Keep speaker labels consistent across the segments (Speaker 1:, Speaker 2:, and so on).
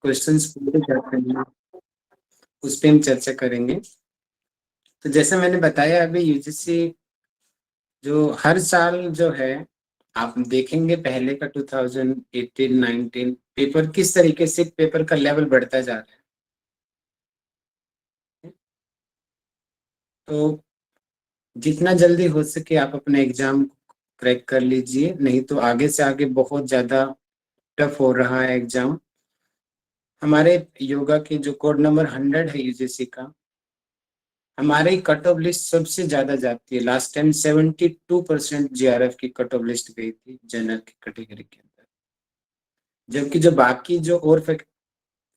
Speaker 1: Questions पूछे जाते हैं, उस पे हम चर्चा करेंगे। तो जैसे मैंने बताया अभी यूजीसी जो हर साल जो है, आप देखेंगे पहले का 2018-19 पेपर किस तरीके से पेपर का लेवल बढ़ता जा रहा है। तो जितना जल्दी हो सके आप अपना एग्जाम क्रैक कर लीजिए, नहीं तो आगे से आगे बहुत ज्यादा टफ हो रहा है एग्जाम। हमारे योगा की जो कोड नंबर 100 है यूजीसी का, हमारे कट ऑफ लिस्ट सबसे ज्यादा जाती है। लास्ट टाइम 72% जीआरएफ की कट ऑफ लिस्ट गई थी जनरल की कैटेगरी के अंदर, जबकि जो बाकी जो और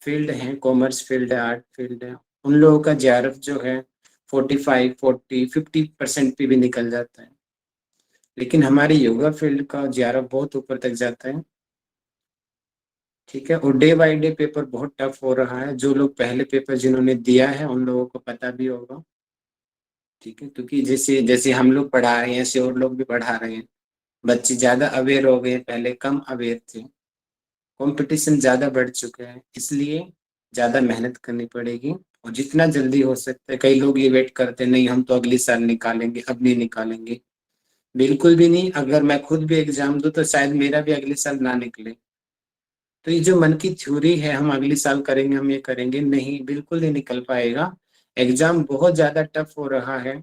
Speaker 1: फील्ड हैं, कॉमर्स फील्ड है, आर्ट फील्ड है, उन लोगों का जीआरएफ जो है 45, 40, 50% पे भी निकल जाता है। लेकिन हमारी योगा फील्ड का जीआरएफ बहुत ऊपर तक जाता है। ठीक है, और डे बाय डे पेपर बहुत टफ हो रहा है। जो लोग पहले पेपर जिन्होंने दिया है उन लोगों को पता भी होगा। ठीक है, क्योंकि जैसे जैसे हम लोग पढ़ा रहे हैं ऐसे और लोग भी पढ़ा रहे हैं। बच्चे ज्यादा अवेयर हो गए, पहले कम अवेयर थे। कंपटीशन ज्यादा बढ़ चुका है, इसलिए ज्यादा मेहनत करनी पड़ेगी। और जितना जल्दी हो सकता है, कई लोग ये वेट करते नहीं हम तो अगले साल निकालेंगे, अब नहीं निकालेंगे। बिल्कुल भी नहीं। अगर मैं खुद भी एग्जाम दूं तो शायद मेरा भी अगले साल ना निकले। तो ये जो मन की थ्योरी है हम अगले साल करेंगे, हम ये करेंगे, नहीं, बिल्कुल नहीं निकल पाएगा। एग्जाम बहुत ज्यादा टफ हो रहा है,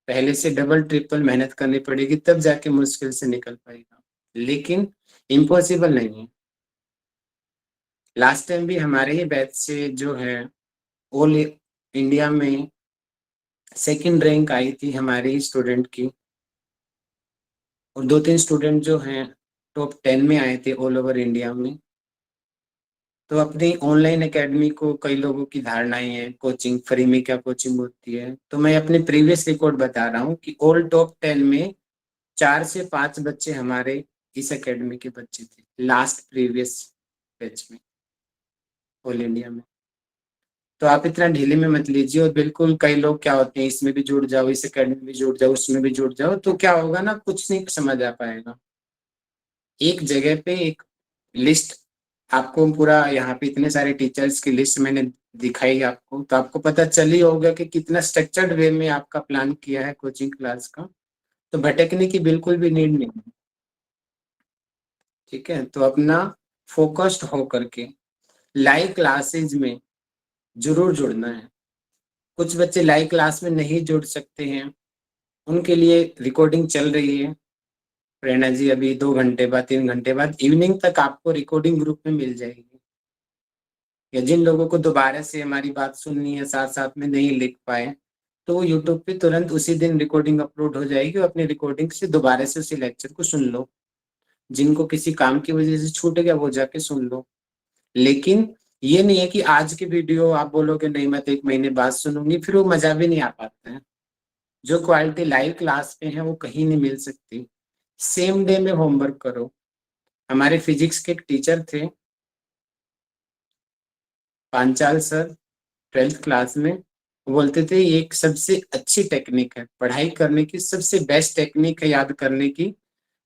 Speaker 1: पहले से डबल ट्रिपल मेहनत करनी पड़ेगी, तब जाके मुश्किल से निकल पाएगा। लेकिन इम्पॉसिबल नहीं है। लास्ट टाइम भी हमारे ही बैच से जो है ऑल इंडिया में सेकंड रैंक आई थी हमारे ही स्टूडेंट की, और 2-3 स्टूडेंट जो हैं टॉप 10 में आए थे ऑल ओवर इंडिया में। तो अपनी ऑनलाइन एकेडमी को कई लोगों की धारणाएं हैं, कोचिंग फ्री में क्या कोचिंग होती है। तो मैं अपने प्रीवियस रिकॉर्ड बता रहा हूँ कि ऑल टॉप 10 में 4 से 5 बच्चे हमारे इस एकेडमी के बच्चे थे लास्ट प्रीवियस बैच में ऑल इंडिया में। तो आप इतना ढीले में मत लीजिए। और बिल्कुल कई लोग क्या होते हैं, इसमें भी जुड़ जाओ, इस एकेडमी में भी जुड़ जाओ, उसमें भी जुड़ जाओ, तो क्या होगा ना, कुछ नहीं समझ आ पाएगा। एक जगह पे एक लिस्ट आपको पूरा, यहाँ पे इतने सारे टीचर्स की लिस्ट मैंने दिखाई आपको, तो आपको पता चल ही होगा कि कितना स्ट्रक्चर्ड वे में आपका प्लान किया है कोचिंग क्लास का। तो भटकने की बिल्कुल भी नीड नहीं है। ठीक है, तो अपना फोकस्ड होकर के लाइव क्लासेज में जरूर जुड़ना है। कुछ बच्चे लाइव क्लास में नहीं जुड़ सकते हैं, उनके लिए रिकॉर्डिंग चल रही है। प्रेरणा जी अभी 2 घंटे बाद 3 घंटे बाद इवनिंग तक आपको रिकॉर्डिंग ग्रुप में मिल जाएगी। या जिन लोगों को दोबारा से हमारी बात सुननी है, साथ साथ में नहीं लिख पाए, तो वो यूट्यूब पे तुरंत उसी दिन रिकॉर्डिंग अपलोड हो जाएगी और अपनी रिकॉर्डिंग से दोबारा से उसी लेक्चर को सुन लो। जिनको किसी काम की वजह से छूट गया वो जाके सुन लो। लेकिन ये नहीं है कि आज की वीडियो आप बोलोगे नहीं मैं तो 1 महीने बाद सुनूंगी, फिर वो मजा भी नहीं आ पाता है। जो क्वालिटी लाइव क्लास पे है वो कहीं नहीं मिल सकती। सेम डे में होमवर्क करो। हमारे फिजिक्स के एक टीचर थे, पांचाल सर, 12th क्लास में, वो बोलते थे ये एक सबसे अच्छी टेक्निक है पढ़ाई करने की, सबसे बेस्ट टेक्निक है याद करने की।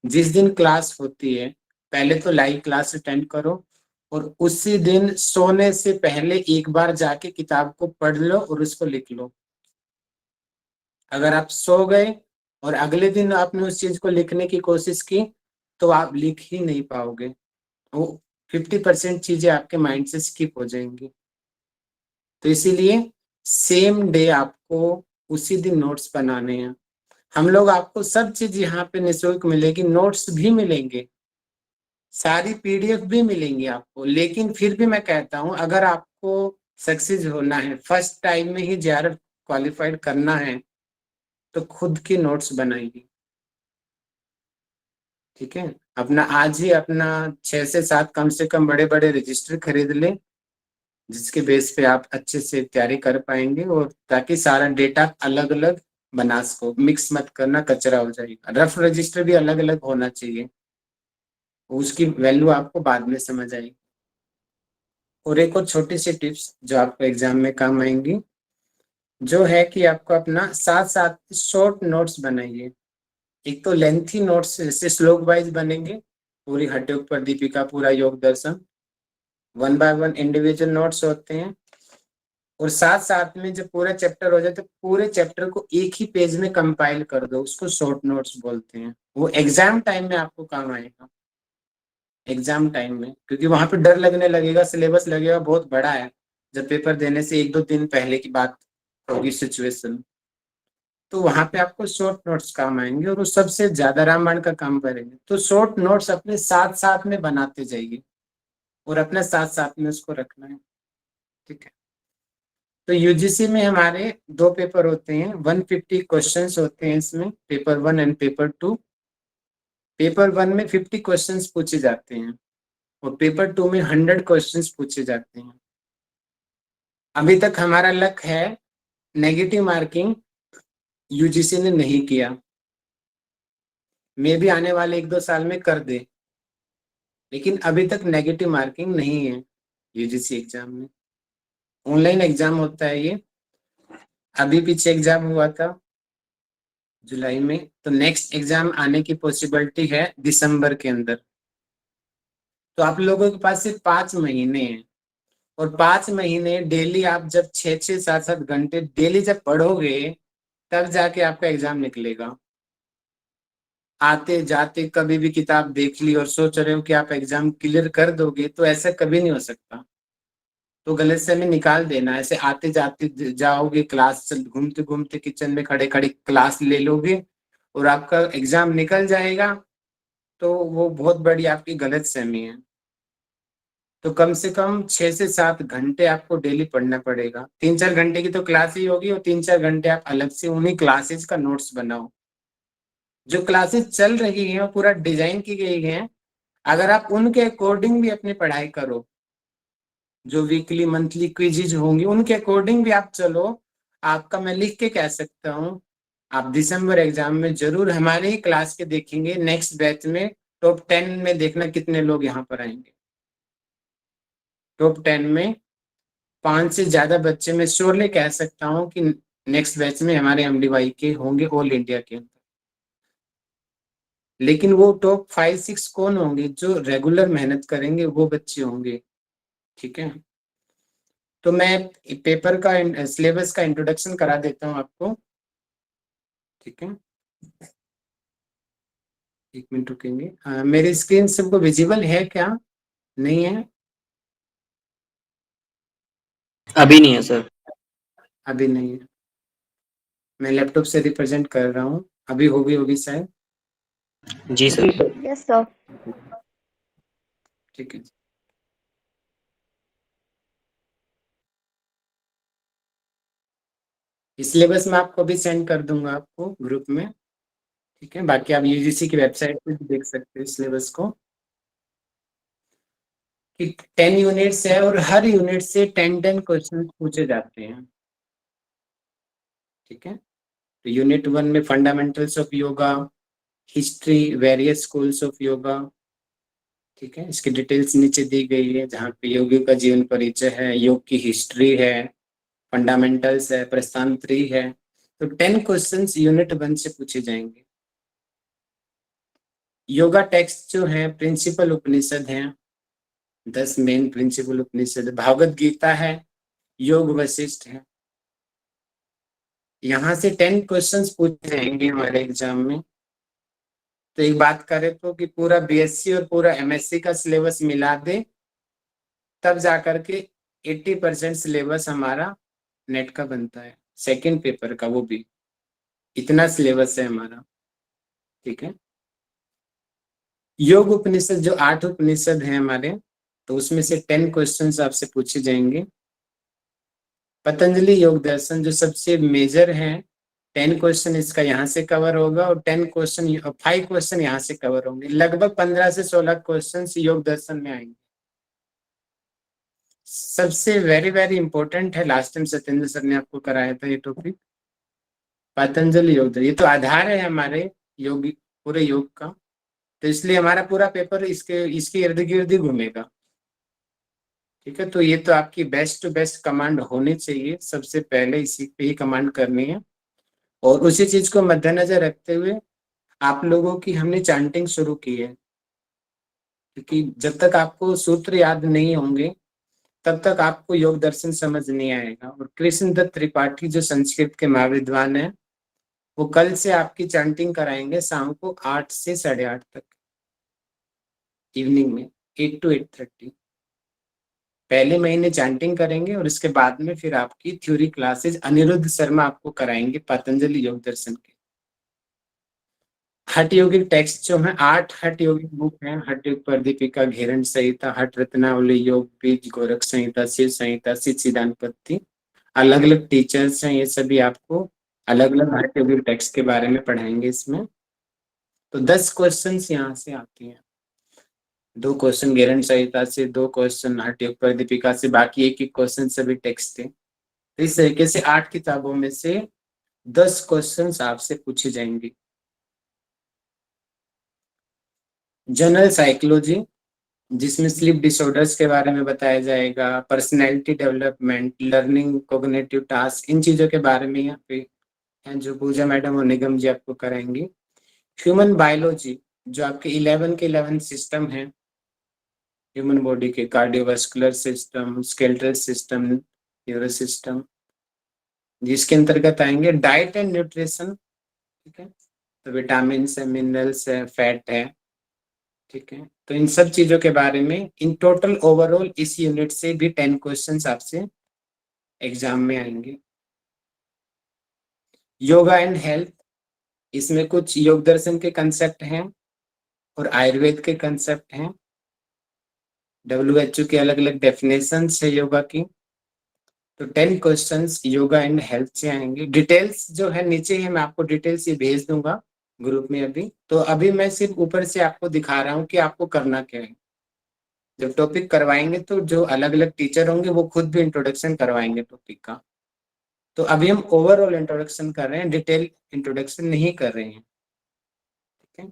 Speaker 1: जिस दिन क्लास होती है पहले तो लाइव क्लास अटेंड करो, और उसी दिन सोने से पहले एक बार जाके किताब को पढ़ लो और उसको लिख लो। अगर आप सो गए और अगले दिन आपने उस चीज को लिखने की कोशिश की तो आप लिख ही नहीं पाओगे। वो 50% चीजें आपके माइंड से स्किप हो जाएंगी। तो इसीलिए सेम डे आपको उसी दिन नोट्स बनाने हैं। हम लोग आपको सब चीज यहाँ पे निःशुल्क मिलेगी, नोट्स भी मिलेंगे, सारी पीडीएफ भी मिलेंगी आपको। लेकिन फिर भी मैं कहता हूँ अगर आपको सक्सेस होना है, फर्स्ट टाइम में ही जेआरएफ क्वालिफाइड करना है, तो खुद की नोट्स बनाइए। ठीक है, अपना आज ही अपना 6 से 7 कम से कम बड़े बड़े रजिस्टर खरीद ले, जिसके बेस पे आप अच्छे से तैयारी कर पाएंगे, और ताकि सारा डेटा अलग अलग बना सको। मिक्स मत करना, कचरा हो जाएगा। रफ रजिस्टर भी अलग अलग होना चाहिए, उसकी वैल्यू आपको बाद में समझ आएगी। और एक और छोटी सी टिप्स जो आपको एग्जाम में काम आएंगी, जो है कि आपको अपना साथ साथ शॉर्ट नोट्स बनाइए। एक तो लेंथी नोट्स जैसे श्लोक वाइज बनेंगे, पूरी हड्डों पर दीपिका, पूरा योग दर्शन, 1 बाय 1 इंडिविजुअल नोट्स होते हैं, और साथ साथ में जब पूरा चैप्टर हो जाए तो पूरे चैप्टर को एक ही पेज में कंपाइल कर दो, उसको शॉर्ट नोट्स बोलते हैं। वो एग्जाम टाइम में आपको काम आएगा, एग्जाम टाइम में, क्योंकि वहां पे डर लगने लगेगा, सिलेबस लगेगा बहुत बड़ा है। जब पेपर देने से 1-2 दिन पहले की बात होगी सिचुएशन, तो वहां पे आपको शॉर्ट नोट्स काम आएंगे और वो सबसे ज्यादा रामायण का काम करेंगे। तो शॉर्ट नोट्स अपने साथ साथ में बनाते जाइए और अपने साथ साथ में उसको रखना है, ठीक है। तो यूजीसी में हमारे 2 पेपर होते हैं, 150 क्वेश्चंस होते हैं इसमें, पेपर 1 एंड पेपर 2। पेपर 1 में 50 क्वेश्चंस पूछे जाते हैं और पेपर 2 में 100 क्वेश्चंस पूछे जाते हैं। अभी तक हमारा लक्ष्य है नेगेटिव मार्किंग यूजीसी ने नहीं किया, मे भी आने वाले 1-2 साल में कर दे, लेकिन अभी तक नेगेटिव मार्किंग नहीं है यूजीसी एग्जाम में। ऑनलाइन एग्जाम होता है ये। अभी पीछे एग्जाम हुआ था जुलाई में, तो नेक्स्ट एग्जाम आने की पॉसिबिलिटी है दिसंबर के अंदर। तो आप लोगों के पास सिर्फ 5 महीने हैं, और 5 महीने डेली आप जब 6-6, 7-7 घंटे डेली जब पढ़ोगे, तब जाके आपका एग्जाम निकलेगा। आते जाते कभी भी किताब देख ली और सोच रहे हो कि आप एग्जाम क्लियर कर दोगे, तो ऐसा कभी नहीं हो सकता। तो गलत से हमें निकाल देना, ऐसे आते जाते जाओगे, क्लास घूमते घूमते किचन में खड़े खड़े क्लास ले लोगे और आपका एग्जाम निकल जाएगा, तो वो बहुत बड़ी आपकी गलत सहमी है। तो कम से कम 6 से 7 घंटे आपको डेली पढ़ना पड़ेगा। 3-4 घंटे की तो क्लास ही होगी, और 3-4 घंटे आप अलग से उन्हीं क्लासेस का नोट्स बनाओ। जो क्लासेस चल रही हैं वो पूरा डिजाइन की गई है, अगर आप उनके अकॉर्डिंग भी अपनी पढ़ाई करो, जो वीकली मंथली क्विजेज होंगी उनके अकॉर्डिंग भी आप चलो, आपका मैं लिख के कह सकता हूँ, आप दिसंबर एग्जाम में जरूर हमारे ही क्लास के देखेंगे नेक्स्ट बैच में, टॉप 10 में देखना कितने लोग यहाँ पर आएंगे। टॉप 10 में 5 से ज्यादा बच्चे मैं श्योरली कह सकता हूँ कि नेक्स्ट बैच में हमारे एमडीवाई के होंगे ऑल इंडिया के अंदर। लेकिन वो टॉप 5-6 कौन होंगे? जो रेगुलर मेहनत करेंगे वो बच्चे होंगे, ठीक है। तो मैं पेपर का सिलेबस का इंट्रोडक्शन करा देता हूँ आपको, ठीक है। 1 मिनट रुकेंगे। मेरी स्क्रीन सबको विजिबल है क्या? नहीं है?
Speaker 2: अभी नहीं है सर।
Speaker 1: अभी नहीं है। मैं लैपटॉप से रिप्रेजेंट कर रहा हूँ, अभी होगी होगी शायद।
Speaker 2: जी सर।
Speaker 3: Yes sir.
Speaker 1: ठीक है। सिलेबस मैं आपको भी सेंड कर दूंगा आपको ग्रुप में, ठीक है। बाकी आप यूजीसी की वेबसाइट पे भी देख सकते हो सिलेबस को, कि 10 यूनिट्स है और हर यूनिट से 10 क्वेश्चन पूछे जाते हैं, ठीक है। तो यूनिट 1 में fundamentals of yoga, history, various schools of yoga, ठीक है। इसकी डिटेल्स नीचे दी गई है, जहाँ पे योगी का जीवन परिचय है, योग की हिस्ट्री है, फंडामेंटल्स है, प्रस्थान 3 है। तो 10 क्वेश्चंस यूनिट 1 से पूछे जाएंगे। योगा टेक्स्ट जो है प्रिंसिपल उपनिषद हैं, 10 मेन प्रिंसिपल उपनिषद, भागवत गीता है, योग वशिष्ठ है। यहाँ से 10 क्वेश्चंस पूछे जाएंगे हमारे एग्जाम में। तो एक बात करें तो कि पूरा बीएससी और पूरा एमएससी का सिलेबस मिला दे, तब जाकर के 80% सिलेबस हमारा नेट का बनता है, सेकंड पेपर का, वो भी इतना सिलेबस है हमारा, ठीक है। योग उपनिषद जो 8 उपनिषद हैं हमारे, तो उसमें से 10 क्वेश्चंस आपसे पूछे जाएंगे। पतंजलि योग दर्शन जो सबसे मेजर है, 10 क्वेश्चन इसका यहाँ से कवर होगा, और 5 क्वेश्चन यहाँ से कवर होंगे। लगभग 15 से 16 क्वेश्चन योग दर्शन में आएंगे। सबसे वेरी वेरी इंपॉर्टेंट है, लास्ट टाइम सत्येंद्र सर ने आपको कराया था ये टॉपिक, पतंजलि योग, ये तो आधार है हमारे योग, पूरे योग का। तो इसलिए हमारा पूरा पेपर इसके इर्द गिर्द ही घूमेगा, ठीक है। तो ये तो आपकी बेस्ट टू बेस्ट कमांड होनी चाहिए, सबसे पहले इसी पे ही कमांड करनी है। और उसी चीज को मद्देनजर रखते हुए आप लोगों की हमने चैंटिंग शुरू की है, क्योंकि जब तक आपको सूत्र याद नहीं होंगे तब तक आपको योग दर्शन समझ नहीं आएगा। और कृष्ण दत्त त्रिपाठी जो संस्कृत के महाविद्वान है, वो कल से आपकी चैंटिंग कराएंगे शाम को 8 से 8:30 तक, इवनिंग में 8 to 8:30। पहले महीने चैंटिंग करेंगे और इसके बाद में फिर आपकी थ्योरी क्लासेज अनिरुद्ध शर्मा आपको कराएंगे पतंजलि योग दर्शन के। हठ योगिक टेक्स्ट जो है 8 हठ योगिक बुक है, हठ योग प्रदीपिका, घेरण संहिता, हठ रत्नावली, योग बीज, गोरख संहिता, शिव संहिता, सिद्ध सिद्धांतपत्ति। अलग अलग टीचर्स हैं, ये सभी आपको अलग अलग हठ योगिक टेक्स्ट के बारे में पढ़ाएंगे इसमें। तो 10 क्वेश्चंस यहाँ से आते हैं, 2 क्वेश्चन घेरण संहिता से, 2 क्वेश्चन हठ योग प्रदीपिका से, बाकी एक एक क्वेश्चन सभी टेक्स्ट थे। तो इस तरीके से 8 किताबों में से 10 क्वेश्चंस आपसे पूछे जाएंगे। जनरल साइकोलॉजी, जिसमें स्लीप डिसऑर्डर्स के बारे में बताया जाएगा, personality development, learning, cognitive task, इन चीजों के बारे में यहाँ पे हैं जो पूजा मैडम और निगम जी आपको कराएंगी। ह्यूमन बायोलॉजी, जो आपके 11 के 11 सिस्टम है ह्यूमन बॉडी के, cardiovascular system, skeletal system, neuro system, जिसके अंतर्गत आएंगे डाइट एंड न्यूट्रिशन। ठीक है, तो विटामिन है, मिनरल्स है, फैट है। ठीक है, तो इन सब चीजों के बारे में इन टोटल ओवरऑल इस यूनिट से भी 10 क्वेश्चंस आपसे एग्जाम में आएंगे। योगा एंड हेल्थ, इसमें कुछ योग दर्शन के कंसेप्ट हैं और आयुर्वेद के कंसेप्ट हैं। WHO की अलग अलग डेफिनेशन है योगा की। तो 10 क्वेश्चंस योगा एंड हेल्थ से आएंगे। डिटेल्स जो है नीचे है, मैं आपको डिटेल्स ये भेज दूंगा ग्रुप में अभी। तो अभी मैं सिर्फ ऊपर से आपको दिखा रहा हूँ कि आपको करना क्या है। जब टॉपिक करवाएंगे तो जो अलग अलग टीचर होंगे वो खुद भी इंट्रोडक्शन करवाएंगे टॉपिक का। तो अभी हम ओवरऑल इंट्रोडक्शन कर रहे हैं, डिटेल इंट्रोडक्शन नहीं कर रहे हैं। ठीक है,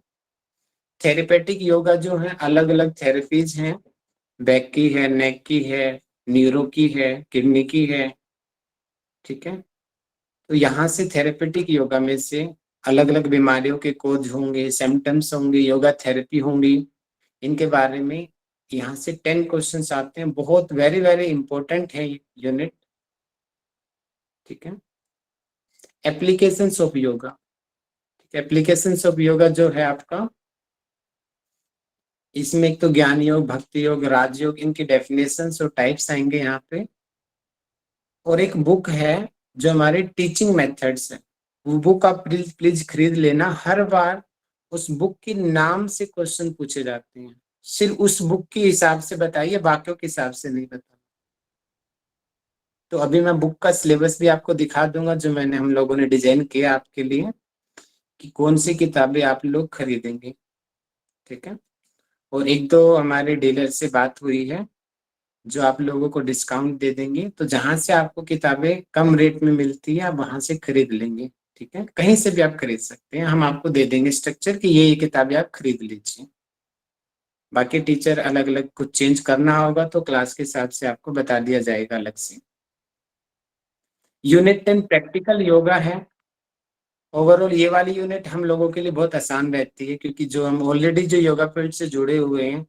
Speaker 1: थेरेपेटिक योगा जो है अलग अलग थेरेपीज हैं, बैक की है, नेक की है, न्यूरो की है, किडनी की है। ठीक है, तो यहाँ से थेरेपेटिक योगा में से अलग अलग बीमारियों के कोज होंगे, सिम्टम्स होंगे, योगा थेरेपी होंगी, इनके बारे में यहाँ से 10 क्वेश्चंस आते हैं। बहुत वेरी वेरी इंपॉर्टेंट है यूनिट। ठीक है, applications of yoga. Applications of yoga जो है आपका, इसमें एक तो ज्ञान योग, भक्ति योग, राजयोग, इनकी डेफिनेशंस और टाइप्स आएंगे यहाँ पे। और एक बुक है जो हमारे टीचिंग मेथड्स है, वो बुक आप प्लीज प्लीज खरीद लेना। हर बार उस बुक के नाम से क्वेश्चन पूछे जाते हैं, सिर्फ उस बुक के हिसाब से बताइए, बाकियों के हिसाब से नहीं बताना। तो अभी मैं बुक का सिलेबस भी आपको दिखा दूंगा जो मैंने हम लोगों ने डिजाइन किया आपके लिए, कि कौन सी किताबें आप लोग खरीदेंगे। ठीक है, और एक दो हमारे डीलर से बात हुई है जो आप लोगों को डिस्काउंट दे देंगे, तो जहां से आपको किताबें कम रेट में मिलती है आप वहां से खरीद लेंगे। ठीक है, कहीं से भी आप खरीद सकते हैं, हम आपको दे देंगे स्ट्रक्चर कि ये किताबें आप खरीद लीजिए। बाकी टीचर अलग अलग कुछ चेंज करना होगा तो क्लास के हिसाब से आपको बता दिया जाएगा अलग से। यूनिट 10 प्रैक्टिकल योगा है। ओवरऑल ये वाली यूनिट हम लोगों के लिए बहुत आसान रहती है, क्योंकि जो हम ऑलरेडी जो योगा फील्ड से जुड़े हुए हैं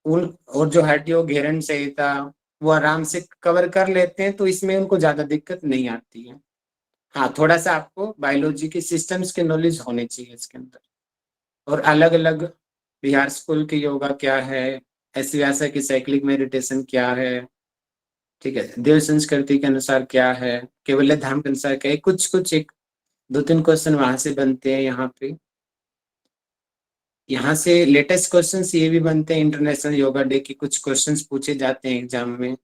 Speaker 1: उन, और जो हठ योग घेरण संहिता वो आराम से कवर कर लेते हैं, तो इसमें उनको ज्यादा दिक्कत नहीं आती है। हाँ, थोड़ा सा आपको बायोलॉजी के सिस्टम्स के नॉलेज होने चाहिए इसके अंदर, और अलग अलग बिहार स्कूल की योगा क्या है, ऐसी व्यासा की साइक्लिक मेडिटेशन क्या है। ठीक है, देव संस्कृति के अनुसार क्या है, केवल्य धाम के अनुसार क्या है, कुछ कुछ एक 2-3 क्वेश्चन वहां से बनते हैं यहाँ पे। यहाँ से लेटेस्ट क्वेश्चंस ये भी बनते हैं, इंटरनेशनल योगा डे के कुछ क्वेश्चंस पूछे जाते हैं एग्जाम में।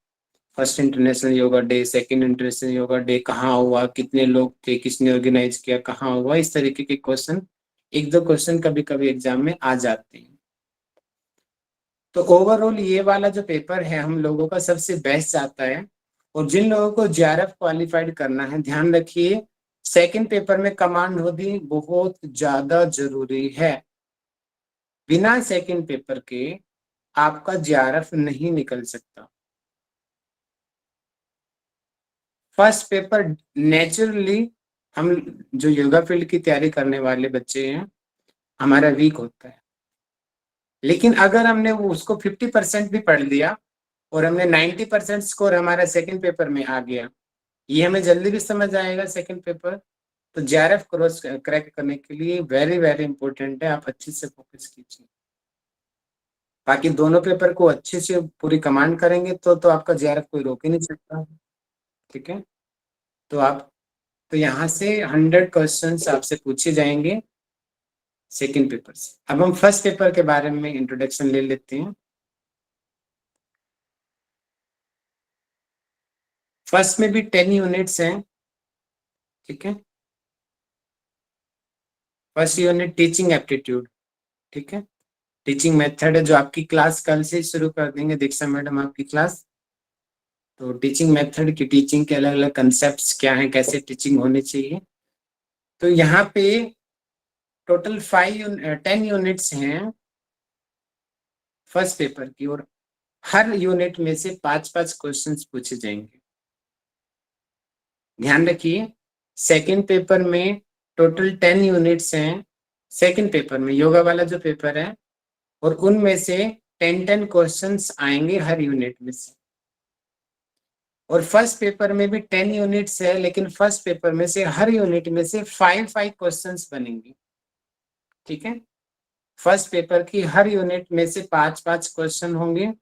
Speaker 1: First international yoga day, second international yoga day कहाँ हुआ, कितने लोग थे, किसने ऑर्गेनाइज किया, कहाँ हुआ, इस तरीके के क्वेश्चन, एक दो क्वेश्चन कभी कभी एग्जाम में आ जाते हैं। तो ओवरऑल ये वाला जो पेपर है हम लोगों का सबसे बेस्ट जाता है। और जिन लोगों को JRF क्वालिफाइड करना है, ध्यान रखिए सेकंड पेपर में कमांड होगी बहुत ज्यादा जरूरी है। बिना सेकंड पेपर के आपका JRF नहीं निकल सकता। फर्स्ट पेपर नेचुरली हम जो योगा फील्ड की तैयारी करने वाले बच्चे हैं हमारा वीक होता है, लेकिन अगर हमने वो उसको 50% भी पढ़ लिया और हमने 90% स्कोर हमारा सेकंड पेपर में आ गया, ये हमें जल्दी भी समझ आएगा सेकंड पेपर। तो जेआरएफ क्रॉस क्रैक करने के लिए वेरी वेरी इंपॉर्टेंट है, आप अच्छे से फोकस कीजिए। बाकी दोनों पेपर को अच्छे से पूरी कमांड करेंगे तो आपका जेआरएफ कोई रोक ही नहीं सकता। ठीक है, तो आप तो यहाँ से 100 क्वेश्चंस आपसे पूछे जाएंगे सेकंड पेपर से। अब हम फर्स्ट पेपर के बारे में इंट्रोडक्शन ले लेते हैं। फर्स्ट में भी 10 यूनिट्स हैं। ठीक है, फर्स्ट यूनिट टीचिंग एप्टीट्यूड। ठीक है, टीचिंग मेथड है जो आपकी क्लास कल से शुरू कर देंगे दीक्षा मैडम आपकी क्लास। तो टीचिंग मेथड की टीचिंग के अलग अलग कंसेप्ट क्या हैं, कैसे टीचिंग होनी चाहिए। तो यहाँ पे टोटल 10 यूनिट्स हैं फर्स्ट पेपर की, और हर यूनिट में से 5-5 क्वेश्चंस पूछे जाएंगे। ध्यान रखिए, सेकंड पेपर में टोटल 10 यूनिट्स हैं सेकंड पेपर में, योगा वाला जो पेपर है, और उनमें से 10-10 क्वेश्चंस आएंगे हर यूनिट में से। और फर्स्ट पेपर में भी 10 यूनिट्स है, लेकिन फर्स्ट पेपर में से हर यूनिट में से 5-5 क्वेश्चंस बनेंगे। ठीक है, फर्स्ट पेपर की हर यूनिट में से 5-5 क्वेश्चन होंगे,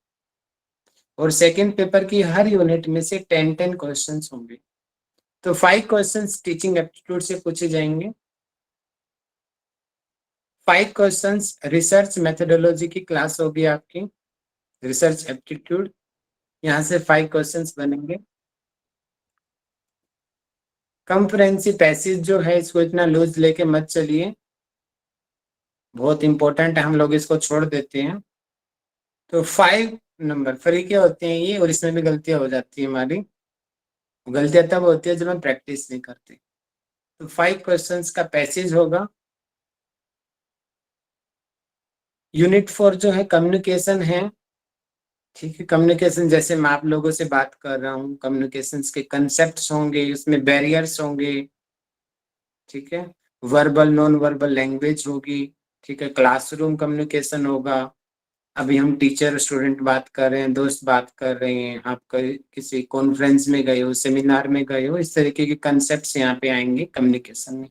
Speaker 1: और सेकंड पेपर की हर यूनिट में से 10-10 क्वेश्चंस होंगे। तो 5 क्वेश्चंस टीचिंग एप्टीट्यूड से पूछे जाएंगे, 5 क्वेश्चंस रिसर्च मेथोडोलॉजी की क्लास होगी आपकी, रिसर्च एप्टीट्यूड, यहाँ से 5 क्वेश्चंस बनेंगे। कंप्रेहेंसिव पैसेज जो है इसको इतना लूज लेके मत चलिए, बहुत इंपॉर्टेंट है, हम लोग इसको छोड़ देते हैं। तो 5 नंबर फ्री के होते हैं ये, और इसमें भी गलतियां हो जाती है हमारी। गलतियां तब होती है जब हम प्रैक्टिस नहीं करते। तो 5 क्वेश्चंस का पैसेज होगा। यूनिट 4 जो है कम्युनिकेशन है। ठीक है, कम्युनिकेशन जैसे मैं आप लोगों से बात कर रहा हूँ, कम्युनिकेशन के कंसेप्ट होंगे, उसमें बैरियर्स होंगे। ठीक है, वर्बल नॉन वर्बल लैंग्वेज होगी। ठीक है, क्लासरूम कम्युनिकेशन होगा। अभी हम टीचर स्टूडेंट बात कर रहे हैं, दोस्त बात कर रहे हैं, आप किसी कॉन्फ्रेंस में गए हो, सेमिनार में गए हो, इस तरीके के कंसेप्ट यहाँ पे आएंगे कम्युनिकेशन में।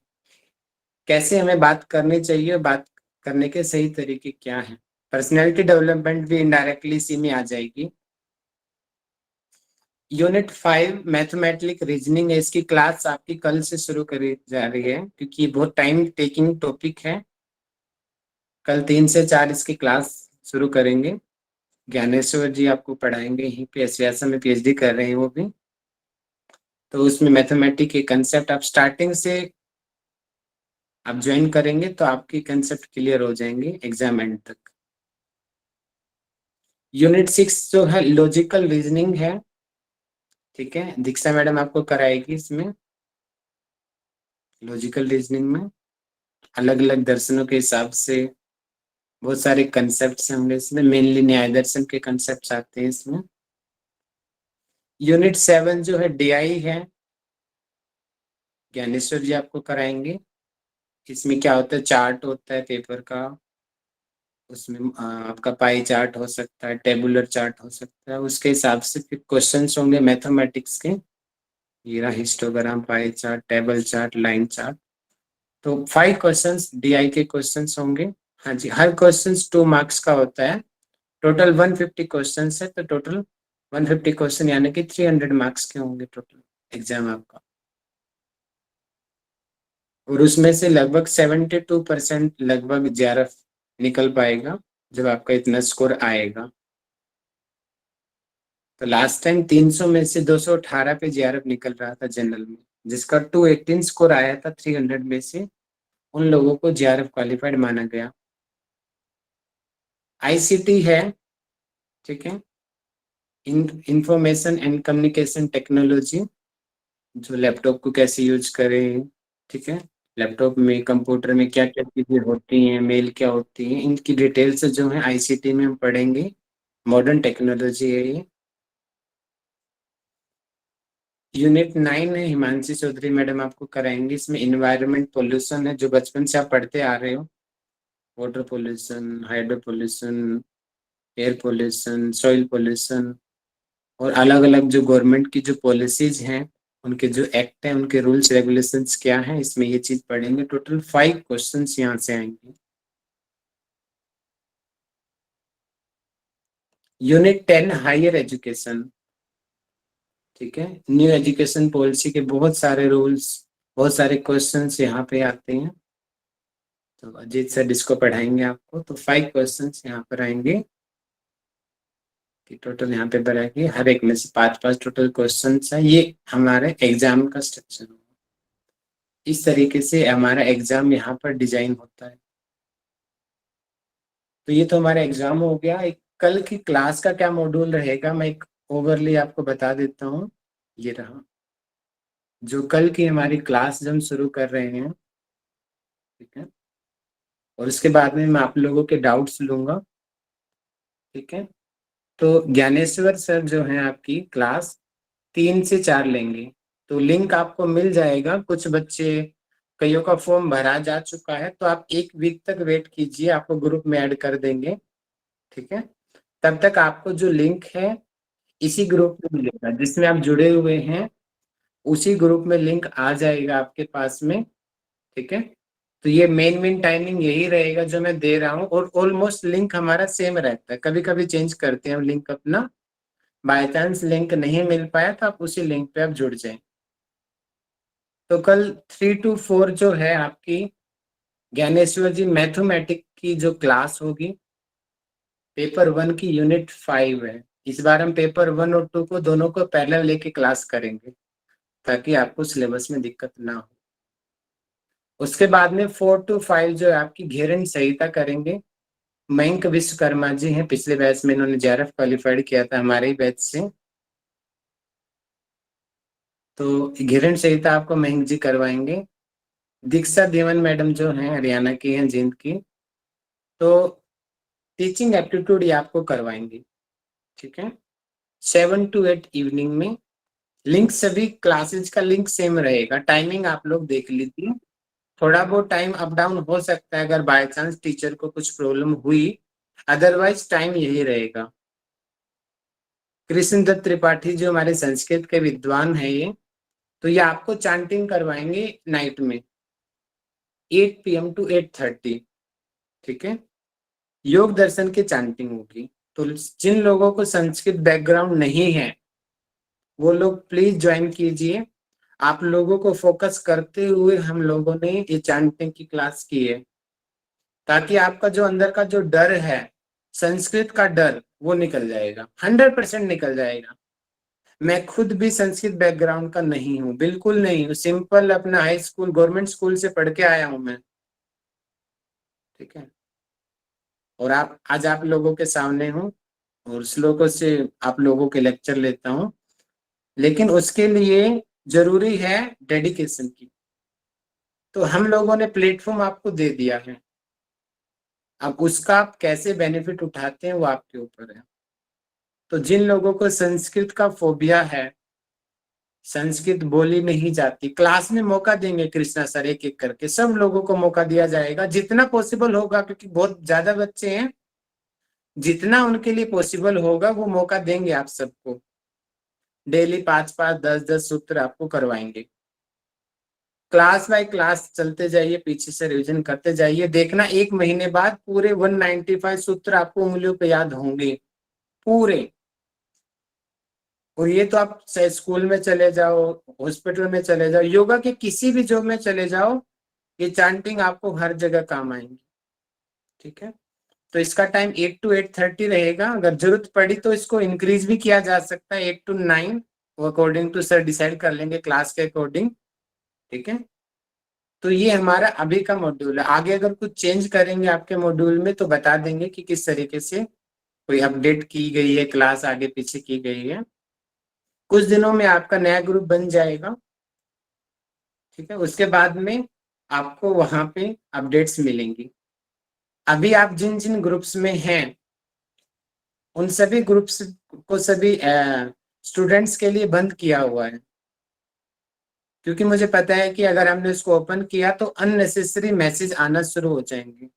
Speaker 1: कैसे हमें बात करनी चाहिए, बात करने के सही तरीके क्या हैं। पर्सनैलिटी डेवलपमेंट भी इनडायरेक्टली इसी में आ जाएगी। यूनिट 5 मैथमेटिक रीजनिंग है, इसकी क्लास आपकी कल से शुरू करी जा रही है, क्योंकि ये बहुत टाइम टेकिंग टॉपिक है। कल 3 से 4 इसकी क्लास शुरू करेंगे। ज्ञानेश्वर जी आपको पढ़ाएंगे, यहीं पे एसवीएसएम में पीएचडी कर रहे हैं वो भी। तो उसमें मैथमेटिक के कंसेप्ट आप स्टार्टिंग से आप ज्वाइन करेंगे तो आपकी कंसेप्ट क्लियर हो जाएंगे एग्जाम एंड तक। यूनिट 6 जो है लॉजिकल रीजनिंग है। ठीक है, दीक्षा मैडम आपको कराएगी इसमें। लॉजिकल रीजनिंग में अलग अलग दर्शनों के हिसाब से बहुत सारे कंसेप्ट होंगे इसमें, मेनली न्याय दर्शन के कंसेप्ट आते हैं इसमें। यूनिट 7 जो है डीआई है, ज्ञानेश्वर जी आपको कराएंगे। इसमें क्या होता है, चार्ट होता है पेपर का, उसमें आपका पाई चार्ट हो सकता है, टेबुलर चार्ट हो सकता है, उसके हिसाब से फिर क्वेश्चंस होंगे मैथमेटिक्स के। ये रहा histogram, pie chart, table chart, line chart. तो 5 क्वेश्चंस डीआई के क्वेश्चंस होंगे। हाँ जी, हर क्वेश्चंस 2 मार्क्स का होता है। टोटल 150 क्वेश्चंस है, तो टोटल 150 क्वेश्चन यानी कि 300 मार्क्स के होंगे टोटल एग्जाम आपका। और उसमें से लगभग 72% लगभग जेआरएफ निकल पाएगा जब आपका इतना स्कोर आएगा। तो लास्ट टाइम 300 में से 218 पे जेआरएफ निकल रहा था जनरल में, जिसका 218 स्कोर आया था 300 में से, उन लोगों को जेआरएफ क्वालिफाइड माना गया। आईसीटी है। ठीक है, इंफॉर्मेशन एंड कम्युनिकेशन टेक्नोलॉजी, जो लैपटॉप को कैसे यूज करें। ठीक है, लैपटॉप में कंप्यूटर में क्या क्या चीजें होती हैं, मेल क्या होती हैं, इनकी डिटेल्स जो है आईसीटी में हम पढ़ेंगे। मॉडर्न टेक्नोलॉजी है ये। यूनिट 9 है, हिमांशी चौधरी मैडम आपको कराएंगे। इसमें इन्वायरमेंट पोल्यूशन है, जो बचपन से आप पढ़ते आ रहे हो, water pollution, hydro pollution, air pollution, soil pollution, और अलग अलग जो गवर्नमेंट की जो पॉलिसीज हैं, उनके जो एक्ट हैं, उनके रूल्स रेगुलेशंस क्या हैं, इसमें ये चीज पढ़ेंगे। टोटल 5 क्वेश्चंस यहाँ से आएंगे। यूनिट 10 हायर एजुकेशन, ठीक है। न्यू एजुकेशन पॉलिसी के बहुत सारे रूल्स, बहुत सारे क्वेश्चंस यहाँ पे आते हैं। तो अजीत सर इसको पढ़ाएंगे आपको। तो 5 क्वेश्चंस यहाँ पर आएंगे कि टोटल यहाँ पे बनाएंगे, हर एक में से 5-5 टोटल क्वेश्चंस है। ये हमारे एग्जाम का स्ट्रक्चर होगा। इस तरीके से हमारा एग्जाम यहाँ पर डिजाइन होता है। तो ये तो हमारा एग्जाम हो गया। एक कल की क्लास का क्या मॉड्यूल रहेगा, मैं एक ओवरली आपको बता देता हूँ। ये रहा जो कल की हमारी क्लास जो हम शुरू कर रहे हैं, ठीक है। और उसके बाद में मैं आप लोगों के डाउट्स लूंगा, ठीक है। तो ज्ञानेश्वर सर जो है आपकी क्लास 3 से 4 लेंगे। तो लिंक आपको मिल जाएगा। कुछ बच्चे, कईयों का फॉर्म भरा जा चुका है, तो आप 1 वीक तक वेट कीजिए, आपको ग्रुप में ऐड कर देंगे, ठीक है। तब तक आपको जो लिंक है इसी ग्रुप में मिलेगा जिसमें आप जुड़े हुए हैं, उसी ग्रुप में लिंक आ जाएगा आपके पास में, ठीक है। तो ये मेन टाइमिंग यही रहेगा जो मैं दे रहा हूँ, और ऑलमोस्ट लिंक हमारा सेम रहता है। कभी कभी चेंज करते हैं हम लिंक अपना, बाय चांस लिंक नहीं मिल पाया तो आप उसी लिंक पे आप जुड़ जाएं। तो कल 3 to 4 जो है आपकी ज्ञानेश्वर जी मैथमेटिक की जो क्लास होगी, पेपर 1 की यूनिट 5 है। इस बार हम पेपर 1 और 2 को दोनों को पैरेलल लेके क्लास करेंगे, ताकि आपको सिलेबस में दिक्कत ना हो। उसके बाद में 4 to 5 जो है आपकी घेरन संहिता करेंगे। मयंक विश्वकर्मा जी हैं, पिछले बैच में इन्होंने जेआरएफ क्वालिफाइड किया था हमारे ही बैच से। तो घेरन संहिता आपको मयंक जी करवाएंगे। दीक्षा देवन मैडम जो हैं हरियाणा की हैं, जींद की, तो टीचिंग एप्टीट्यूड ये आपको करवाएंगे, ठीक है। 7 to 8 इवनिंग में। लिंक सभी क्लासेज का लिंक सेम रहेगा। टाइमिंग आप लोग देख लीजिए, थोड़ा बहुत टाइम अप डाउन हो सकता है अगर बाय चांस टीचर को कुछ प्रॉब्लम हुई, अदरवाइज टाइम यही रहेगा। कृष्ण दत्त त्रिपाठी जो हमारे संस्कृत के विद्वान हैं ये, तो ये आपको चांटिंग करवाएंगे नाइट में 8 PM to 8:30, ठीक है। योग दर्शन की चांटिंग होगी। तो जिन लोगों को संस्कृत बैकग्राउंड नहीं है वो लोग प्लीज ज्वाइन कीजिए। आप लोगों को फोकस करते हुए हम लोगों ने ये चांटिंग की क्लास की है, ताकि आपका जो अंदर का जो डर है, संस्कृत का डर, वो निकल जाएगा, 100% निकल जाएगा। मैं खुद भी संस्कृत बैकग्राउंड का नहीं हूँ, बिल्कुल नहीं हूँ। सिंपल अपना हाई स्कूल, गवर्नमेंट स्कूल से पढ़ के आया हूँ मैं, ठीक है। और आप आज आप लोगों के सामने हूँ और श्लोकों से आप लोगों के लेक्चर लेता हूँ, लेकिन उसके लिए जरूरी है डेडिकेशन की। तो हम लोगों ने प्लेटफॉर्म आपको दे दिया है, अब उसका आप कैसे बेनिफिट उठाते हैं वो आपके ऊपर है। तो जिन लोगों को संस्कृत का फोबिया है, संस्कृत बोली नहीं जाती, क्लास में मौका देंगे कृष्णा सर, एक एक करके सब लोगों को मौका दिया जाएगा जितना पॉसिबल होगा, क्योंकि बहुत ज्यादा बच्चे हैं। जितना उनके लिए पॉसिबल होगा वो मौका देंगे आप सबको। डेली 5-5, 10-10 सूत्र आपको करवाएंगे। क्लास बाय क्लास चलते जाइए, पीछे से रिवीजन करते जाइए। देखना 1 महीने बाद पूरे 195 सूत्र आपको उंगलियों पे याद होंगे पूरे। और ये तो आप चाहे स्कूल में चले जाओ, हॉस्पिटल में चले जाओ, योगा के किसी भी जॉब में चले जाओ, ये चांटिंग आपको हर जगह काम आएंगी, ठीक है। तो इसका टाइम 8 to 8:30 रहेगा। अगर जरूरत पड़ी तो इसको इंक्रीज भी किया जा सकता है 8 to 9, वो अकॉर्डिंग टू सर डिसाइड कर लेंगे क्लास के अकॉर्डिंग, ठीक है। तो ये हमारा अभी का मॉड्यूल है। आगे अगर कुछ चेंज करेंगे आपके मॉड्यूल में तो बता देंगे कि किस तरीके से कोई अपडेट की गई है, क्लास आगे पीछे की गई है। कुछ दिनों में आपका नया ग्रुप बन जाएगा, ठीक है। उसके बाद में आपको वहां पे अपडेट्स मिलेंगी। अभी आप जिन जिन ग्रुप्स में हैं उन सभी ग्रुप्स को सभी स्टूडेंट्स के लिए बंद किया हुआ है, क्योंकि मुझे पता है कि अगर हमने इसको ओपन किया तो अननेसेसरी मैसेज आना शुरू हो जाएंगे।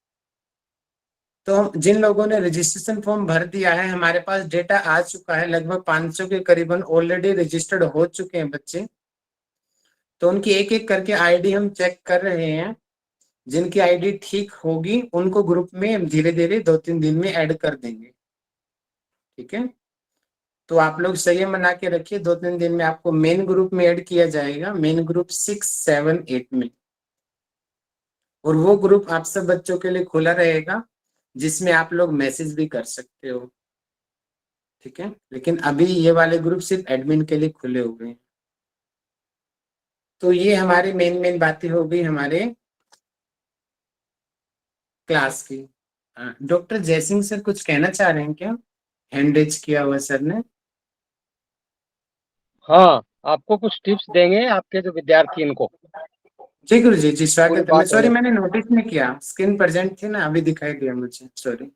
Speaker 1: तो जिन लोगों ने रजिस्ट्रेशन फॉर्म भर दिया है, हमारे पास डेटा आ चुका है, लगभग 500 के करीबन ऑलरेडी रजिस्टर्ड हो चुके हैं बच्चे। तो उनकी एक एक करके आईडी हम चेक कर रहे हैं। जिनकी आईडी ठीक होगी उनको ग्रुप में धीरे धीरे 2-3 दिन में ऐड कर देंगे। ठीक है, तो आप लोग संयम बना के रखिए, 2-3 दिन में आपको मेन ग्रुप में ऐड किया जाएगा, मेन ग्रुप 6-7-8 में। और वो ग्रुप आप सब बच्चों के लिए खुला रहेगा, जिसमें आप लोग मैसेज भी कर सकते हो। ठीक है, लेकिन अभी ये वाले ग्रुप सिर्फ एडमिन के लिए खुले हुए हैं। तो ये हमारी मेन बातें हो गई हमारे क्लास की। डॉक्टर जयसिंह सर कुछ कहना चाह रहे हैं क्या? हैंड रेज किया हुआ सर ने।
Speaker 3: हाँ, आपको कुछ टिप्स देंगे आपके जो विद्यार्थी इनको।
Speaker 1: जी गुरु जी,
Speaker 3: पूरी
Speaker 1: स्वागत है। मैं
Speaker 3: बात
Speaker 1: सॉरी,
Speaker 3: है।
Speaker 1: मैंने नोटिस नहीं किया, स्क्रीन प्रेजेंट थी ना, अभी दिखाई दिया मुझे, सॉरी।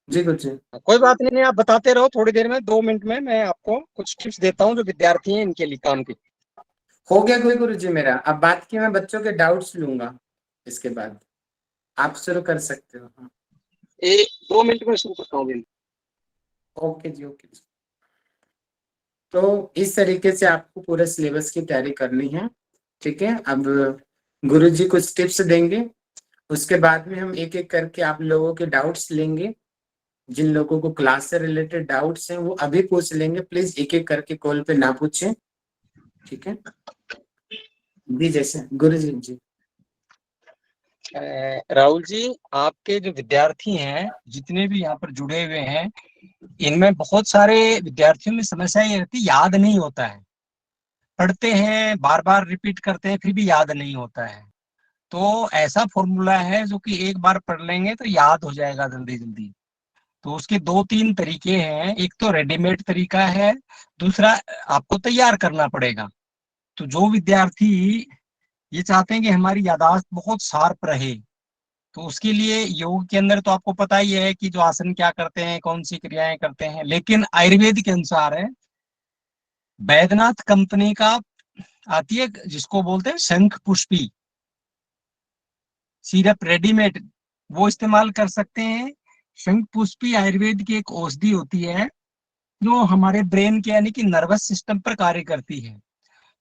Speaker 1: जी गुरु जी।
Speaker 3: कोई बात नहीं, आप बताते रहो, थोड़ी देर में 2 मिनट में मैं आपको कुछ टिप्स देता हूँ जो विद्यार्थी हैं इनके लिए काम की।
Speaker 1: हो गया कोई गुरु जी मेरा। अब बात की मैं बच्चों के डाउट्स लूंगा, इसके बाद आप शुरू कर सकते हो। हाँ।
Speaker 3: 2 मिनट में शुरू करता हूँ।
Speaker 1: ओके जी, ओके जी। तो इस तरीके से आपको पूरे सिलेबस की तैयारी करनी है। ठीक है, अब गुरु जी कुछ टिप्स देंगे, उसके बाद में हम एक एक करके आप लोगों के डाउट्स लेंगे। जिन लोगों को क्लास से रिलेटेड डाउट्स हैं वो अभी पूछ लेंगे, प्लीज एक एक करके कॉल पे ना पूछें। ठीक है जी, जैसे गुरु जी। जी
Speaker 3: राहुल जी, आपके जो विद्यार्थी हैं जितने भी यहाँ पर जुड़े हुए हैं, इनमें बहुत सारे विद्यार्थियों में समस्या ये रहती है, याद नहीं होता है। पढ़ते हैं, बार बार रिपीट करते हैं, फिर भी याद नहीं होता है। तो ऐसा फॉर्मूला है जो कि एक बार पढ़ लेंगे तो याद हो जाएगा जल्दी जल्दी। तो उसके 2-3 तरीके हैं। एक तो रेडीमेड तरीका है, दूसरा आपको तैयार करना पड़ेगा। तो जो विद्यार्थी ये चाहते हैं कि हमारी याददाश्त बहुत शार्प रहे, तो उसके लिए योग के अंदर तो आपको पता ही है कि जो आसन क्या करते हैं, कौन सी क्रियाएं करते हैं। लेकिन आयुर्वेद के अनुसार है, बैद्यनाथ कंपनी का आती है जिसको बोलते हैं शंख पुष्पी सिरप, रेडीमेड, वो इस्तेमाल कर सकते हैं। शंख पुष्पी आयुर्वेद की एक औषधि होती है जो हमारे ब्रेन के यानी कि नर्वस सिस्टम पर कार्य करती है।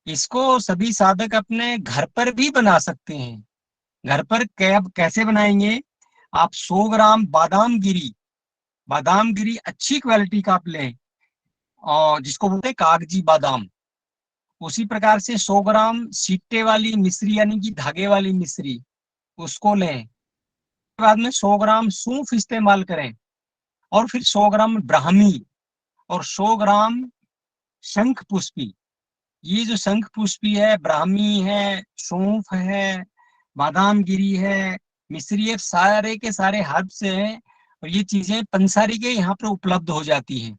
Speaker 3: इसको सभी साधक अपने घर पर भी बना सकते हैं। घर पर कैसे बनाएंगे? आप 100 ग्राम बादाम गिरी अच्छी क्वालिटी का आप लें, और जिसको बोलते हैं कागजी बादाम। उसी प्रकार से 100 ग्राम सीटे वाली मिश्री यानी कि धागे वाली मिश्री, उसको लें। बाद में 100 ग्राम सूफ इस्तेमाल करें, और फिर 100 ग्राम ब्राह्मी और 100 ग्राम शंख पुष्पी। ये जो शंख पुष्पी है, ब्राह्मी है, सौंफ है, बादाम गिरी है, मिश्री है, सारे के सारे हर्ब्स हैं। और ये चीजें पंसारी के यहाँ पर उपलब्ध हो जाती हैं।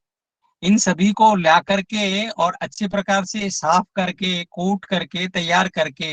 Speaker 3: इन सभी को ला करके और अच्छे प्रकार से साफ करके, कोट करके, तैयार करके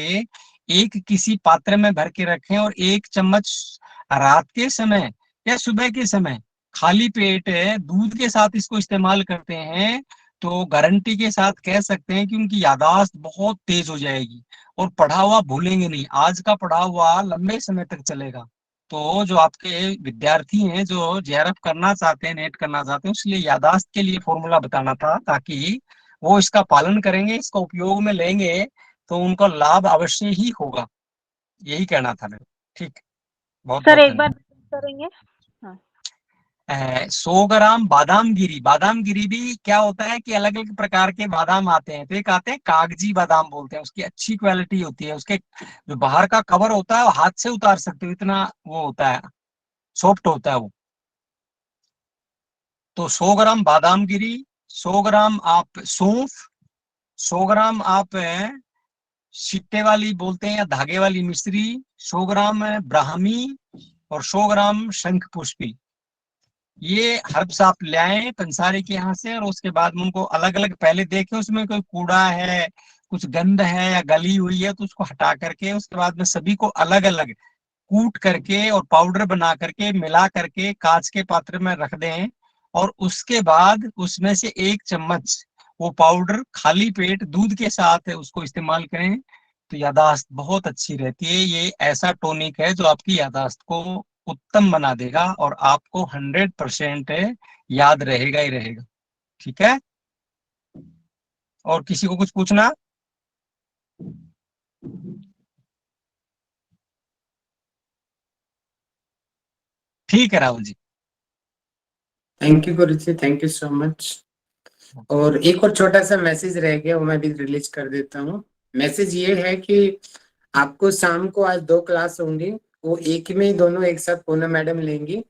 Speaker 3: एक किसी पात्र में भर के रखें, और 1 चम्मच रात के समय या सुबह के समय खाली पेट दूध के साथ इसको इस्तेमाल करते हैं, तो गारंटी के साथ कह सकते हैं कि उनकी याददाश्त बहुत तेज हो जाएगी और पढ़ा हुआ भूलेंगे नहीं। आज का पढ़ा हुआ लंबे समय तक चलेगा। तो जो आपके विद्यार्थी हैं जो जेआरएफ करना चाहते हैं, नेट करना चाहते हैं, उसके लिए याददाश्त के लिए फॉर्मूला बताना था, ताकि वो इसका पालन करेंगे, इसका उपयोग में लेंगे तो उनका लाभ अवश्य ही होगा। यही कहना था मेरे। ठीक, बहुत
Speaker 4: सर
Speaker 3: बहुत
Speaker 4: एक बार
Speaker 3: धन्यवाद।
Speaker 4: करेंगे। हाँ
Speaker 3: 100 ग्राम बादाम गिरी भी क्या होता है कि अलग अलग प्रकार के बादाम आते हैं। तो एक आते हैं कागजी बादाम बोलते हैं, उसकी अच्छी क्वालिटी होती है, उसके जो बाहर का कवर होता है वो हाथ से उतार सकते हो, इतना वो होता है, सॉफ्ट होता है वो। तो 100 ग्राम बादाम गिरी, 100 ग्राम आप सौंफ, 100 ग्राम आप सिट्टे वाली बोलते हैं या धागे वाली मिश्री, 100 ग्राम ब्राह्मी और 100 ग्राम शंख पुष्पी। ये हर्ब्स आप ले आए पंसारी के यहाँ से, और उसके बाद में उनको अलग अलग पहले देखें उसमें कोई कूड़ा है, कुछ गंध है या गली हुई है, तो उसको हटा करके उसके बाद में सभी को अलग अलग कूट करके और पाउडर बना करके मिला करके कांच के पात्र में रख दें। और उसके बाद उसमें से 1 चम्मच वो पाउडर खाली पेट दूध के साथ उसको इस्तेमाल करें, तो यादाश्त बहुत अच्छी रहती है। ये ऐसा टॉनिक है जो आपकी यादाश्त को उत्तम बना देगा और आपको 100% याद रहेगा ही रहेगा। ठीक है, और किसी को कुछ पूछना? ठीक है Rahul ji.
Speaker 1: Thank you Guru ji, thank you so much. और एक और छोटा सा मैसेज रह गया, वो मैं भी रिलीज कर देता हूँ। मैसेज ये है कि आपको शाम को आज 2 क्लास होंगी, वो एक में ही दोनों एक साथ पूनम मैडम लेंगी,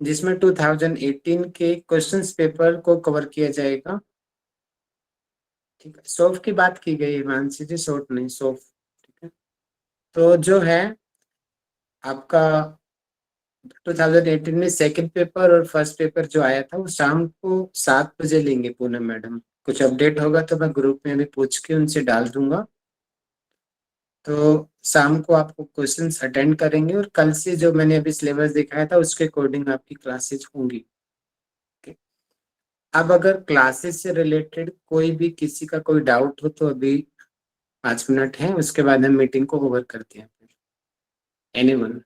Speaker 1: जिसमें 2018 के क्वेश्चंस पेपर को कवर किया जाएगा। ठीक है, सॉफ्ट की बात की गई है मानसी जी, शॉर्ट नहीं, सॉफ्ट। ठीक है, तो जो है आपका 2018 में सेकंड पेपर और फर्स्ट पेपर जो आया था वो शाम को 7 बजे लेंगे पूनम मैडम। कुछ अपडेट होगा तो मैं ग्रुप में भी पूछ के उनसे डाल दूंगा। तो शाम को आपको क्वेश्चंस अटेंड करेंगे और कल से जो मैंने अभी सिलेबस दिखाया था उसके अकॉर्डिंग आपकी क्लासेस होंगी। अब अगर क्लासेस से रिलेटेड कोई भी किसी का कोई डाउट हो तो अभी 5 मिनट है, उसके बाद हम मीटिंग को ओवर करते हैं। एनीवन?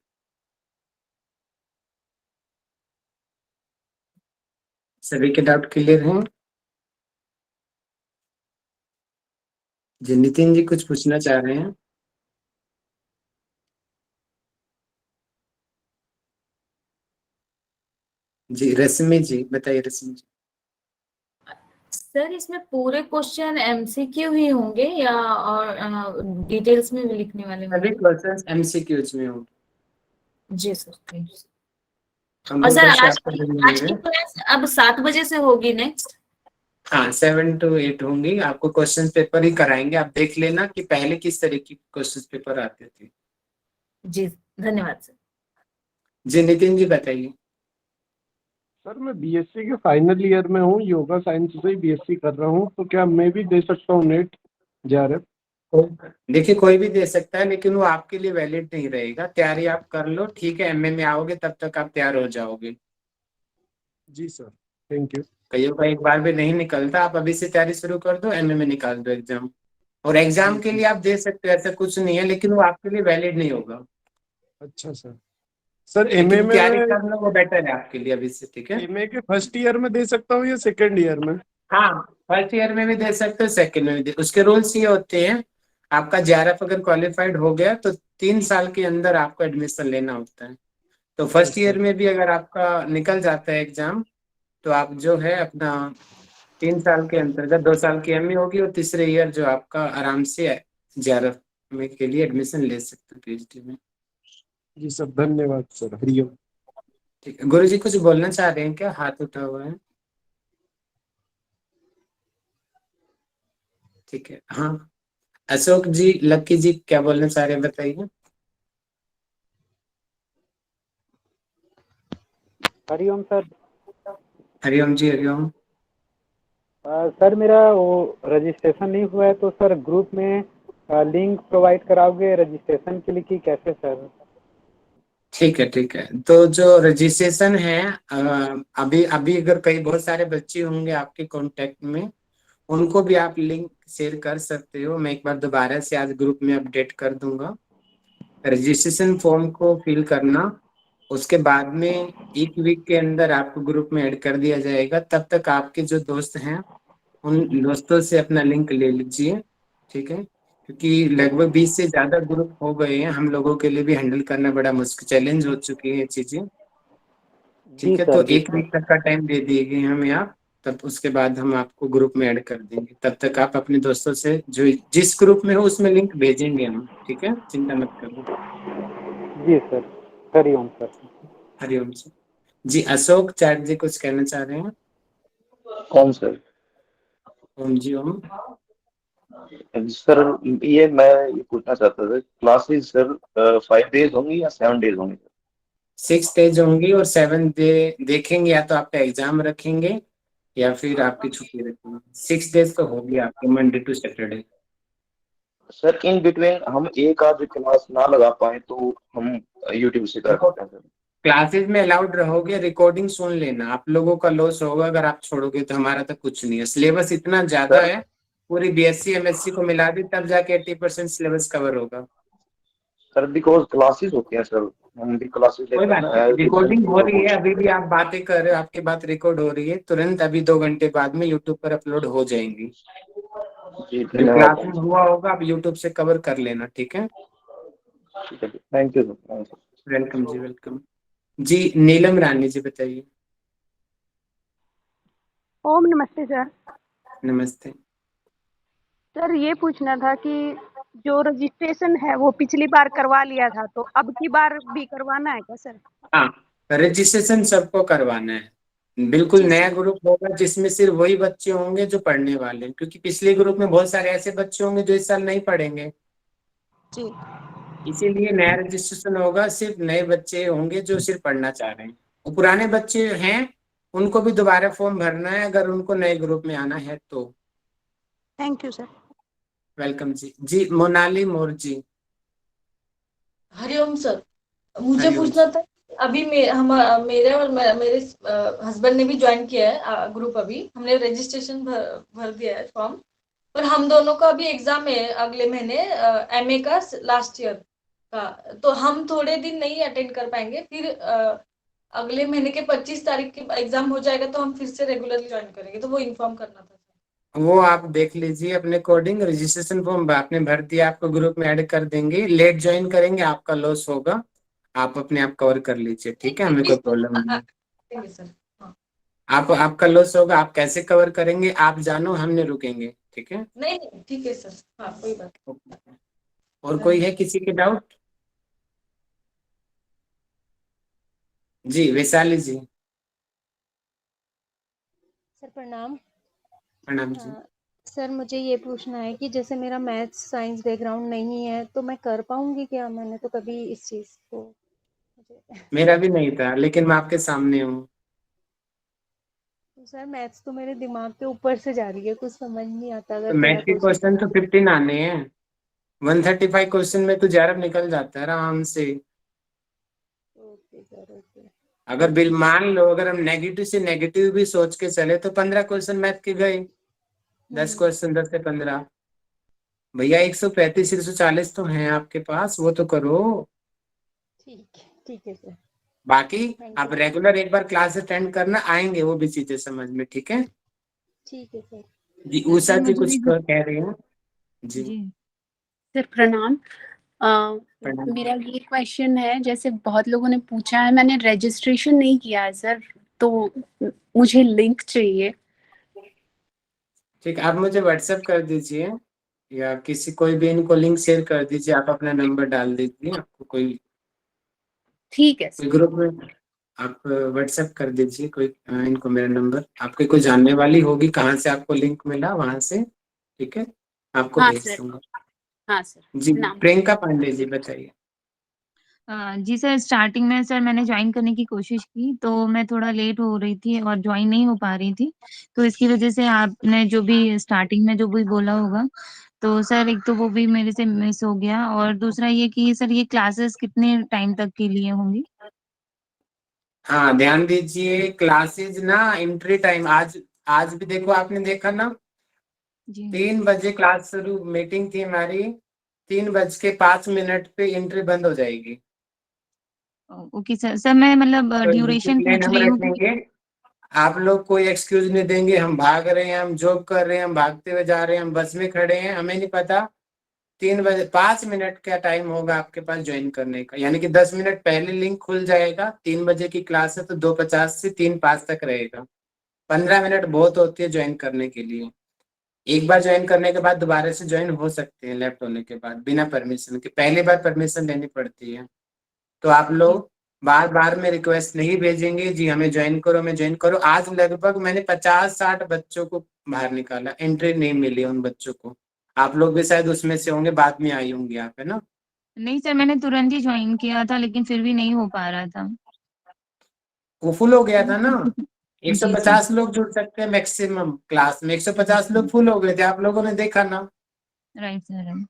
Speaker 1: सभी के डाउट क्लियर हैं? जी नितिन जी कुछ पूछना चाह रहे हैं? जी रश्मि जी बताइए। रश्मि जी,
Speaker 4: सर इसमें पूरे क्वेश्चन एमसीक्यू ही होंगे या और डिटेल्स में भी लिखने वाले
Speaker 1: सभी
Speaker 4: होंगे?
Speaker 1: क्वेश्चंस एमसीक्यूज में होंगे।
Speaker 4: जी सर, थैंक यू। और सर
Speaker 1: कंप्यूटर से
Speaker 4: आज
Speaker 1: आपको
Speaker 4: की
Speaker 1: मिल
Speaker 4: आज की
Speaker 1: जाएगा।
Speaker 4: क्लास अब 7 बजे से होगी नेक्स्ट?
Speaker 1: हाँ 7 to 8 होंगी। आपको क्वेश्चन पेपर ही कराएंगे, आप देख लेना कि पहले किस तरह की क्वेश्चन पेपर आते थे।
Speaker 4: जी धन्यवाद सर।
Speaker 1: जी नितिन जी बताइए।
Speaker 5: सर मैं बीएससी के फाइनल ईयर में हूँ, योगा साइंस से ही बीएससी कर रहा हूँ, तो क्या मैं भी दे सकता हूँ नेट जेआरएफ?
Speaker 1: देखिए कोई भी दे सकता है, लेकिन वो आपके लिए वैलिड नहीं रहेगा। तैयारी आप कर लो, ठीक है, एमए में आओगे तब तक आप तैयार हो जाओगे।
Speaker 5: जी सर, थैंक यू।
Speaker 1: कईयों का एक बार भी नहीं निकलता, आप अभी से तैयारी शुरू कर दो, एमए में निकाल दो एग्जाम। और एग्जाम के
Speaker 5: जी
Speaker 1: लिए आप दे सकते हो, ऐसा कुछ नहीं है, लेकिन वो आपके लिए वैलिड नहीं होगा।
Speaker 5: अच्छा सर। सर एमए
Speaker 1: लेकिन
Speaker 5: में
Speaker 1: तैयारी
Speaker 5: मैं
Speaker 1: करना वो बेटर है आपके लिए अभी से। ठीक है,
Speaker 5: एमए के फर्स्ट ईयर में दे सकता हूँ या सेकेंड ईयर में?
Speaker 1: हाँ फर्स्ट ईयर में भी दे सकते हो, सेकंड में भी दे। उसके रूल्स ये होते हैं, आपका जेआरएफ अगर क्वालिफाइड हो गया तो 3 साल के अंदर आपको एडमिशन लेना होता है। तो फर्स्ट
Speaker 5: अच्छा
Speaker 1: ईयर में भी अगर आपका निकल जाता है एग्जाम, तो आप जो है अपना 3 साल के अंतर्गत 2 साल की एमए होगी, और तीसरे ईयर जो आपका आराम से जेआरएफ में के लिए एडमिशन ले सकते हो पीएचडी में।
Speaker 5: जी सर, धन्यवाद सर, हरिओम।
Speaker 1: ठीक है, गुरु जी कुछ बोलना चाह रहे हैं क्या? हाथ उठा हुआ है। ठीक है, हाँ अशोक जी, लक्की जी क्या बोलना चाह रहे हैं बताइए।
Speaker 6: हरिओम सर।
Speaker 1: हरिओम जी हरिओम।
Speaker 6: सर मेरा वो रजिस्ट्रेशन नहीं हुआ है, तो सर ग्रुप में लिंक प्रोवाइड कराओगे रजिस्ट्रेशन के लिए कि कैसे सर?
Speaker 1: ठीक है ठीक है, तो जो रजिस्ट्रेशन है अभी अभी अगर कई बहुत सारे बच्चे होंगे आपके कांटेक्ट में, उनको भी आप लिंक शेयर कर सकते हो। मैं एक बार दोबारा से आज ग्रुप में अपडेट कर दूंगा। रजिस्ट्रेशन फॉर्म को फिल करना, उसके बाद में 1 वीक के अंदर आपको ग्रुप में ऐड कर दिया जाएगा। तब तक आपके जो दोस्त हैं उन दोस्तों से अपना लिंक ले लीजिए। ठीक है, क्योंकि लगभग 20 से ज्यादा ग्रुप हो गए हैं, हम लोगों के लिए भी हैंडल करना बड़ा मुश्किल चैलेंज हो चुकी है ये चीजें।
Speaker 6: जी
Speaker 1: ठीक है, तो
Speaker 6: सर, जी
Speaker 1: 1 वीक तक का टाइम दे दिए गए हमें आप, तब उसके बाद हम आपको ग्रुप में ऐड कर देंगे। तब तक आप अपने दोस्तों से जो जिस ग्रुप में हो उसमें लिंक भेजेंगे हम। ठीक है, चिंता मत करो।
Speaker 6: जी सर, हरिओम सर।
Speaker 1: हरिओम जी। जी अशोक चाट जी कुछ कहना चाह रहे हैं?
Speaker 7: कौन सर?
Speaker 1: ओम जी ओम।
Speaker 7: सर ये मैं ये पूछना चाहता था, क्लासेस सर 5 डेज होंगी या 7 डेज होंगी?
Speaker 1: 6 डेज होंगी और 7 डे देखेंगे, या तो आपका एग्जाम रखेंगे या फिर आपकी छुट्टी रखेंगे। 6 डेज तो होगी आपकी, Monday to Saturday.
Speaker 7: Sir in between हम एक आध क्लास ना लगा पाए तो हम यूट्यूब से कर
Speaker 1: देखो
Speaker 7: सकते हैं सर?
Speaker 1: क्लासेस में अलाउड रहोगे, रिकॉर्डिंग सुन लेना। आप लोगों का लॉस होगा अगर आप छोड़ोगे, तो हमारा तो कुछ नहीं है। सिलेबस इतना ज्यादा
Speaker 7: सर
Speaker 1: है, पूरी बीएससी एमएससी को मिला दी तब जाके 80% सिलेबस कवर होगा।
Speaker 7: सर बिकॉज क्लासेस होती हैं सर, हम भी क्लासेस
Speaker 1: कोई
Speaker 7: लेते हैं
Speaker 1: बात
Speaker 7: ना
Speaker 1: नहीं,
Speaker 7: as
Speaker 1: रिकॉर्डिंग हो
Speaker 7: तो
Speaker 1: रही
Speaker 7: वो
Speaker 1: है, अभी भी आप बातें कर रहे हो, आपकी बात रिकॉर्ड हो रही है, तुरंत अभी 2 घंटे बाद में यूट्यूब पर अपलोड हो जाएंगी।
Speaker 7: जी
Speaker 1: जो
Speaker 7: धन्यवाद।
Speaker 1: क्लास में हुआ होगा आप यूट्यूब से कवर कर लेना, ठीक है।
Speaker 7: ठीक है, thank you sir, thank you.
Speaker 1: Welcome जी, वेलकम जी। नीलम रानी जी बताइए।
Speaker 8: ओम नमस्ते सर।
Speaker 1: नमस्ते।
Speaker 8: सर ये पूछना था कि जो रजिस्ट्रेशन है वो पिछली बार करवा लिया था तो अब की बार भी करवाना है क्या सर?
Speaker 1: हाँ, रजिस्ट्रेशन सबको करवाना है, बिल्कुल
Speaker 8: जी
Speaker 1: नया
Speaker 8: सर।
Speaker 1: ग्रुप होगा जिसमें सिर्फ वही बच्चे होंगे जो पढ़ने वाले हैं, क्योंकि पिछले ग्रुप में बहुत सारे ऐसे बच्चे होंगे जो इस साल नहीं पढ़ेंगे,
Speaker 8: जी
Speaker 1: इसीलिए नया रजिस्ट्रेशन होगा, सिर्फ नए बच्चे होंगे जो सिर्फ पढ़ना चाह रहे हैं। वो पुराने बच्चे हैं उनको भी दोबारा फॉर्म भरना है अगर उनको नए ग्रुप में आना है तो।
Speaker 8: Thank you sir.
Speaker 1: वेलकम जी। जी मोनाली मोर जी।
Speaker 9: हरिओम सर, मुझे
Speaker 1: हरिओम
Speaker 9: पूछना
Speaker 1: जी।
Speaker 9: था कि अभी मेरे और मेरे हस्बैंड ने भी ज्वाइन किया है ग्रुप। अभी हमने रजिस्ट्रेशन भर दिया है फॉर्म, पर हम दोनों का अभी एग्जाम है अगले महीने एमए का लास्ट ईयर का। तो हम थोड़े दिन नहीं अटेंड कर पाएंगे, फिर अगले महीने के 25 तारीख के एग्जाम हो जाएगा तो हम फिर से रेगुलरली ज्वाइन करेंगे, तो वो इन्फॉर्म करना था।
Speaker 1: वो आप देख लीजिए अपने कोडिंग, रजिस्ट्रेशन फॉर्म आपने भर दिया, आपको ग्रुप में ऐड कर देंगे, लेट ज्वाइन करेंगे आपका लॉस होगा, आप अपने आप कवर कर लीजिए, ठीक है, हमें कोई प्रॉब्लम नहीं है।
Speaker 9: करेंगे सर। हाँ।
Speaker 1: आप आपका लॉस होगा, आप कैसे कवर करेंगे आप जानो, हम नहीं रुकेंगे, ठीक है।
Speaker 9: नहीं नहीं, ठीक है सर। हाँ, कोई बात
Speaker 1: और कोई
Speaker 9: नहीं।
Speaker 1: है किसी के डाउट? जी वैशाली जी।
Speaker 8: सर प्रणाम।
Speaker 1: प्रणाम जी।
Speaker 8: सर मुझे ये पूछना है कि जैसे मेरा मैथ्स साइंस बैकग्राउंड नहीं है तो मैं कर पाऊंगी क्या? मैंने तो कभी इस चीज को मुझे
Speaker 1: मेरा भी नहीं था लेकिन मैं आपके सामने हूँ।
Speaker 8: तो सर मैथ्स तो मेरे दिमाग के ऊपर से जा रही है, कुछ समझ नहीं आता
Speaker 1: तो
Speaker 8: अगर थोड़ा
Speaker 1: मैथ के
Speaker 8: क्वेश्चन
Speaker 1: क्वेश्चन तो
Speaker 8: समझ।
Speaker 1: 15 आने हैं, 135 क्वेश्चन में तो 11 निकल जाता है आराम से।
Speaker 8: Okay sir okay.
Speaker 1: अगर बिल मान लो अगर हम नेगेटिव से नेगेटिव भी सोच के चले तो 15 क्वेश्चन मैथ के गए, 10 क्वेश्चन 10 से 15, भैया 135 140 तो हैं आपके पास, वो तो करो।
Speaker 8: ठीक है सर।
Speaker 1: बाकी
Speaker 8: थैंक
Speaker 1: आप
Speaker 8: यू।
Speaker 1: रेगुलर एक बार क्लास अटेंड करना, आएंगे वो भी चीजें समझ में, ठीक है।
Speaker 8: ठीक है सर।
Speaker 1: जी उषा
Speaker 10: सर
Speaker 1: जी
Speaker 10: मुझे
Speaker 1: कुछ
Speaker 10: भी
Speaker 1: कह रही हैं। जी
Speaker 10: जी सर प्रणाम। अ,
Speaker 1: प्रणाम।
Speaker 10: मेरा ये क्वेश्चन है, जैसे बहुत लोगों ने पूछा है, मैंने रजिस्ट्रेशन नहीं किया है सर, तो मुझे लिंक चाहिए।
Speaker 1: ठीक, आप मुझे व्हाट्सएप कर दीजिए या किसी कोई भी इनको लिंक शेयर कर दीजिए, आप अपना नंबर डाल दीजिए, आपको कोई
Speaker 10: ठीक है
Speaker 1: कोई
Speaker 10: सर।
Speaker 1: ग्रुप में आप व्हाट्सएप कर दीजिए, कोई इनको मेरा नंबर, आपके कोई जानने वाली होगी कहाँ से आपको लिंक मिला वहां से, ठीक है, आपको
Speaker 10: हाँ
Speaker 1: भेज
Speaker 10: सर।
Speaker 1: दूंगा।
Speaker 10: हाँ सर।
Speaker 1: जी
Speaker 10: नाम।
Speaker 1: प्रियंका पांडे जी बताइए।
Speaker 11: जी सर, स्टार्टिंग में सर मैंने ज्वाइन करने की कोशिश की तो मैं थोड़ा लेट हो रही थी और ज्वाइन नहीं हो पा रही थी, तो इसकी वजह से आपने जो भी स्टार्टिंग में जो भी बोला होगा, तो सर एक तो वो भी मेरे से मिस हो गया, और दूसरा ये कि सर ये क्लासेस कितने टाइम तक के लिए होंगी?
Speaker 1: हाँ ध्यान दीजिए, क्लासेज ना एंट्री टाइम आज, आज भी देखो आपने देखा ना,
Speaker 11: जी
Speaker 1: 3 बजे क्लास शुरू, मीटिंग थी हमारी, 3:05 पे एंट्री बंद हो जाएगी।
Speaker 11: Okay sir. सर मैं मतलब
Speaker 1: तो
Speaker 11: ड्यूरेशन
Speaker 1: डिसिप्लिन
Speaker 11: पूछ
Speaker 1: हम
Speaker 11: रही हूँ कि
Speaker 1: रखेंगे, आप लोग कोई एक्सक्यूज नहीं देंगे, हम भाग रहे हैं, हम जॉब कर रहे हैं, हम भागते हुए जा रहे हैं, हम बस में खड़े हैं, हमें नहीं पता, 3 बजे 5 मिनट का टाइम होगा आपके पास ज्वाइन करने का, यानी कि 10 मिनट पहले लिंक खुल जाएगा, 3 बजे की क्लास है तो 2:50 से 3:05 तक रहेगा, 15 मिनट बहुत होती है ज्वाइन करने के लिए। एक बार ज्वाइन करने के बाद दोबारा से ज्वाइन हो सकते हैं लेफ्ट होने के बाद बिना परमिशन के, पहली बार परमिशन लेनी पड़ती है। तो आप
Speaker 11: जी
Speaker 1: लोग बार बार में रिक्वेस्ट नहीं भेजेंगे जी हमें ज्वाइन करो, हमें ज्वाइन करो। आज लगभग मैंने 50-60 बच्चों को बाहर निकाला, एंट्री नहीं मिली उन बच्चों को, आप लोग भी शायद उसमें से होंगे, बाद में आई होंगी आप, है ना।
Speaker 11: नहीं सर, मैंने तुरंत ही ज्वाइन किया था लेकिन फिर भी नहीं हो पा रहा था।
Speaker 1: वो फुल हो गया था ना,
Speaker 11: जी सर।
Speaker 1: 150 लोग जुड़ सकते हैं मैक्सिमम, क्लास में 150 लोग फुल हो गए थे, आप लोगों ने देखा ना,
Speaker 11: राइट सर।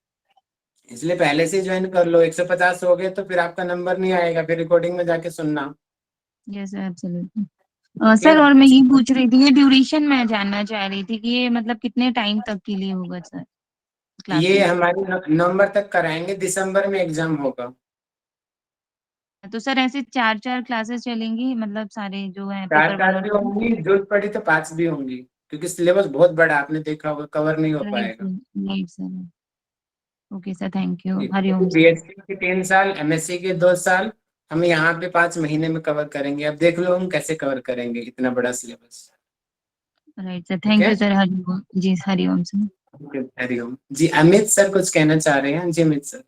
Speaker 1: इसलिए पहले से ज्वाइन कर लो। 150 हो गए तो फिर आपका नंबर नहीं आएगा, फिर रिकॉर्डिंग में जाके सुनना।
Speaker 11: Yes sir, absolutely.
Speaker 1: Okay.
Speaker 11: Sir और मैं ये पूछ रही थी, ये ड्यूरेशन मैं जानना चाह रही थी कि ये मतलब कितने टाइम तक के लिए होगा सर
Speaker 1: ये
Speaker 11: क्लासेस?
Speaker 1: हमारी नवंबर तक कराएंगे, दिसंबर में एग्जाम होगा।
Speaker 11: तो सर ऐसे 4-4 क्लासेस चलेंगी, मतलब सारे जो है
Speaker 1: 4
Speaker 11: पेपर 1
Speaker 1: क्लास
Speaker 11: और
Speaker 1: भी
Speaker 11: 2?
Speaker 1: होंगी, जरूरत पड़ी तो 5 भी होंगी, क्योंकि सिलेबस बहुत बड़ा आपने देखा होगा, कवर नहीं हो
Speaker 11: राइट
Speaker 1: पाएगा।
Speaker 11: Sir, right sir. Okay sir, thank you, Hariom sir.
Speaker 1: BSc के 3 साल, एमएससी के 2 साल, हम यहाँ पे 5 महीने में कवर करेंगे। अब देख लो हम कैसे कवर करेंगे इतना बड़ा सिलेबस।
Speaker 11: राइट सर,
Speaker 1: ठीक
Speaker 11: थैंक
Speaker 1: है,
Speaker 11: you sir, Hariom ji, Hariom sir.
Speaker 1: Hariom ji. Amit sir कुछ कहना चाह रहे हैं जी? Amit sir.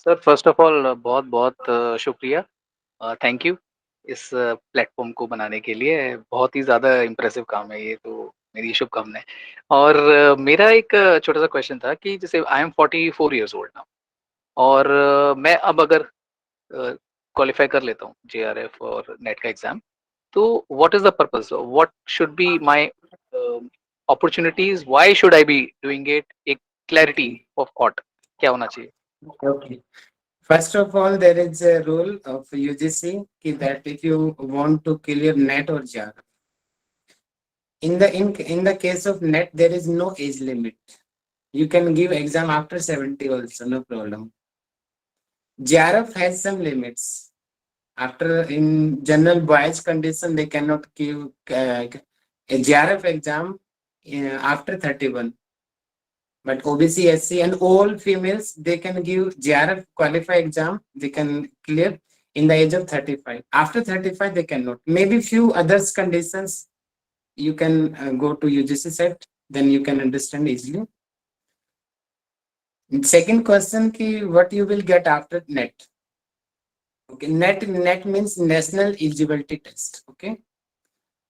Speaker 12: Sir first of all बहुत बहुत शुक्रिया, थैंक यू इस प्लेटफॉर्म को बनाने के लिए। बहुत ही ज़्यादा इम्प्रेसिव काम है ये, तो मेरी शुभकामनाएं। और मेरा एक छोटा सा क्वेश्चन था कि जैसे I am 44 years old now, और मैं अब अगर क्वालिफाई कर लेता हूँ जेआरएफ और नेट का एग्जाम, तो what is the purpose, what should be my opportunities, why should I be doing it, एक क्लैरिटी ऑफ थॉट क्या होना चाहिए?
Speaker 1: Okay. First of all, there is a rule of UGC that if you want to clear NET or JAR, in the case of NET, there is no age limit. You can give exam after 70 also, no problem. JRF has some limits. After in general boys condition, they cannot give a JRF exam after 31. But OBC, SC, and all females, they can give JRF qualify exam. They can clear in the age of 35. After 35, they cannot. Maybe few others conditions you can go to UGC set. Then you can understand easily. Second question, ki what you will get after NET? Okay, NET means National Eligibility Test. Okay,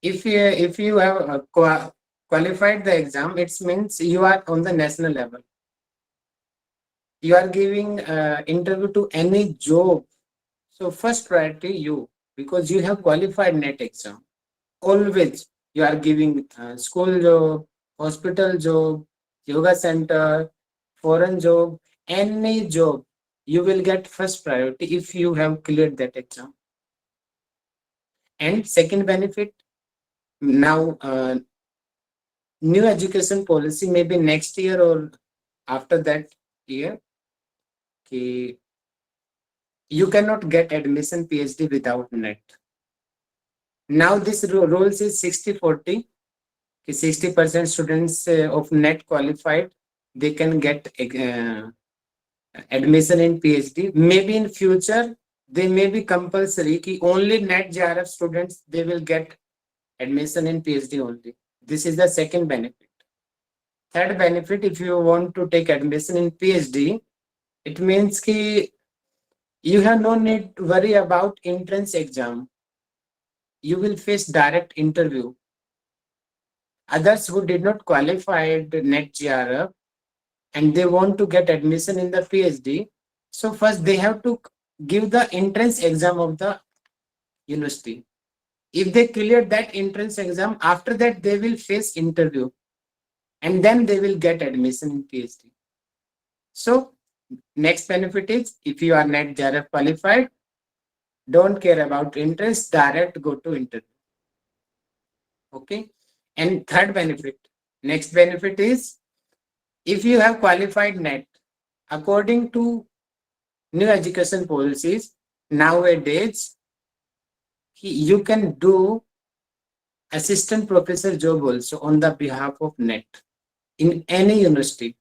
Speaker 1: if you have qualified the exam, it means you are on the national level. You are giving interview to any job, so first priority you, because you have qualified NET exam. Always you are giving school job, hospital job, yoga center, foreign job, any job, you will get first priority if you have cleared that exam. And second benefit, now new education policy maybe next year or after that year, okay, you cannot get admission PhD without NET. Now this rules is 60-40. 60% students of NET qualified, they can get admission in PhD. Maybe in future, they may be compulsory ki only NET JRF students, they will get admission in PhD only. This is the second benefit. Third benefit, if you want to take admission in PhD, it means ki you have no need to worry about entrance exam. You will face direct interview. Others who did not qualify the NET JRF and they want to get admission in the PhD, so first they have to give the entrance exam of the university. If they clear that entrance exam, after that they will face interview and then they will get admission in PhD. So next benefit is, if you are NET JRF qualified, don't care about entrance, direct go to interview. Okay. And third benefit, next benefit is, if you have qualified NET, according to new education policies, nowadays, you can do assistant professor job also on the behalf of NET in any university.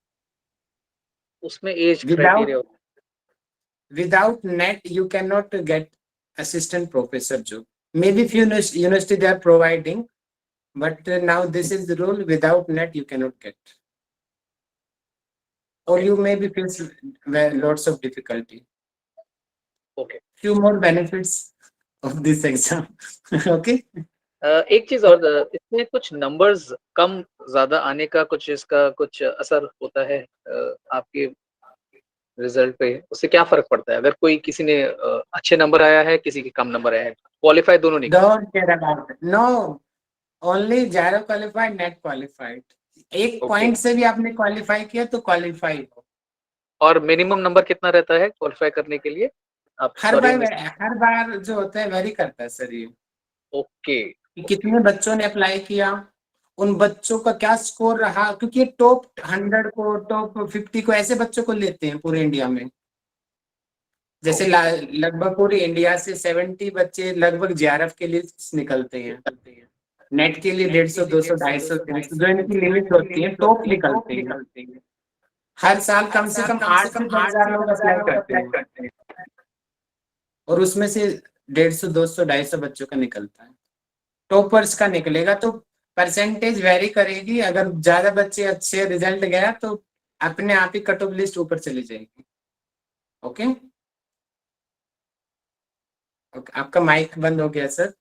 Speaker 12: उसमें age criteria
Speaker 1: Without NET, you cannot get assistant professor job. Maybe few university they are providing, but now this is the rule. Without NET, you cannot get. Or you may be face lots of difficulty.
Speaker 12: Okay.
Speaker 1: Few more benefits of this exam. Okay.
Speaker 12: एक चीज और, इसमें कुछ numbers कम ज्यादा आने का कुछ इसका कुछ असर होता है आपके रिजल्ट पे? उससे क्या फर्क पड़ता है अगर कोई किसी ने अच्छे नंबर आया है, किसी के कम नंबर आया है, क्वालिफाई दोनों नहीं?
Speaker 1: Don't care about it. No, only JRF qualified, NET qualified. एक पॉइंट से भी आपने क्वालिफाई किया तो क्वालिफाई हो।
Speaker 12: और मिनिमम नंबर कितना रहता है क्वालिफाई करने के लिए? आप
Speaker 1: हर बार जो होता है वेरी करता है सर ये।
Speaker 12: ओके।
Speaker 1: कितने बच्चों ने अप्लाई किया, उन बच्चों का क्या स्कोर रहा, क्योंकि टॉप 100 को, टॉप 50 को, ऐसे बच्चों को लेते हैं पूरे इंडिया में। जैसे लगभग पूरी इंडिया से 70 बच्चे लगभग JRF के लिए निकलते हैं। नेट के लिए 150, 200, 250 जो इनकी लिमिट होती है, टॉप निकलते हैं। हर साल कम से कम 8 से 10,000 लोग अप्लाई करते हैं और उसमें से 150, 200, 250 बच्चों का निकलता है। टॉपर्स का निकलेगा तो परसेंटेज वेरी करेगी। अगर ज्यादा बच्चे अच्छे रिजल्ट गया तो अपने आप ही कट ऑफ लिस्ट ऊपर चली जाएगी। ओके, आपका माइक बंद हो गया सर।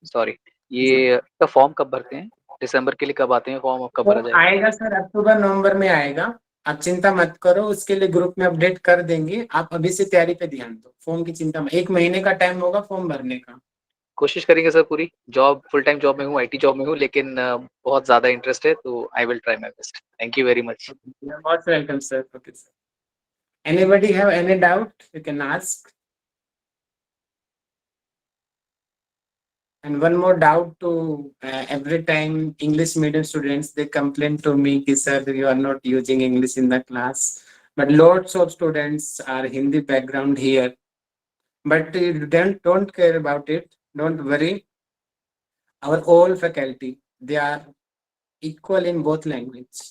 Speaker 12: सॉरी, ये तो फॉर्म कब भरते हैं? दिसंबर के लिए कब आते हैं फॉर्म, कब भरा जाएगा?
Speaker 1: आएगा सर, अक्टूबर नवंबर में आएगा। आप चिंता मत करो, उसके लिए ग्रुप में अपडेट कर देंगे। आप अभी से तैयारी पे ध्यान दो। फॉर्म की चिंता मत, 1 महीने का टाइम होगा फॉर्म भरने का।
Speaker 12: कोशिश करेंगे सर पूरी। जॉब फुल टाइम जॉब में हूँ, IT जॉब में हूँ, लेकिन बहुत ज्यादा इंटरेस्ट है, तो I will try my best. Thank you very much.
Speaker 1: Most welcome sir. Okay sir, anybody have any doubt you can ask. And one more doubt to every time English medium students, they complain to me कि sir you are not using English in the class, but lots of students are Hindi background here, but you don't care about it. Don't worry, our all faculty, they are equal in both language.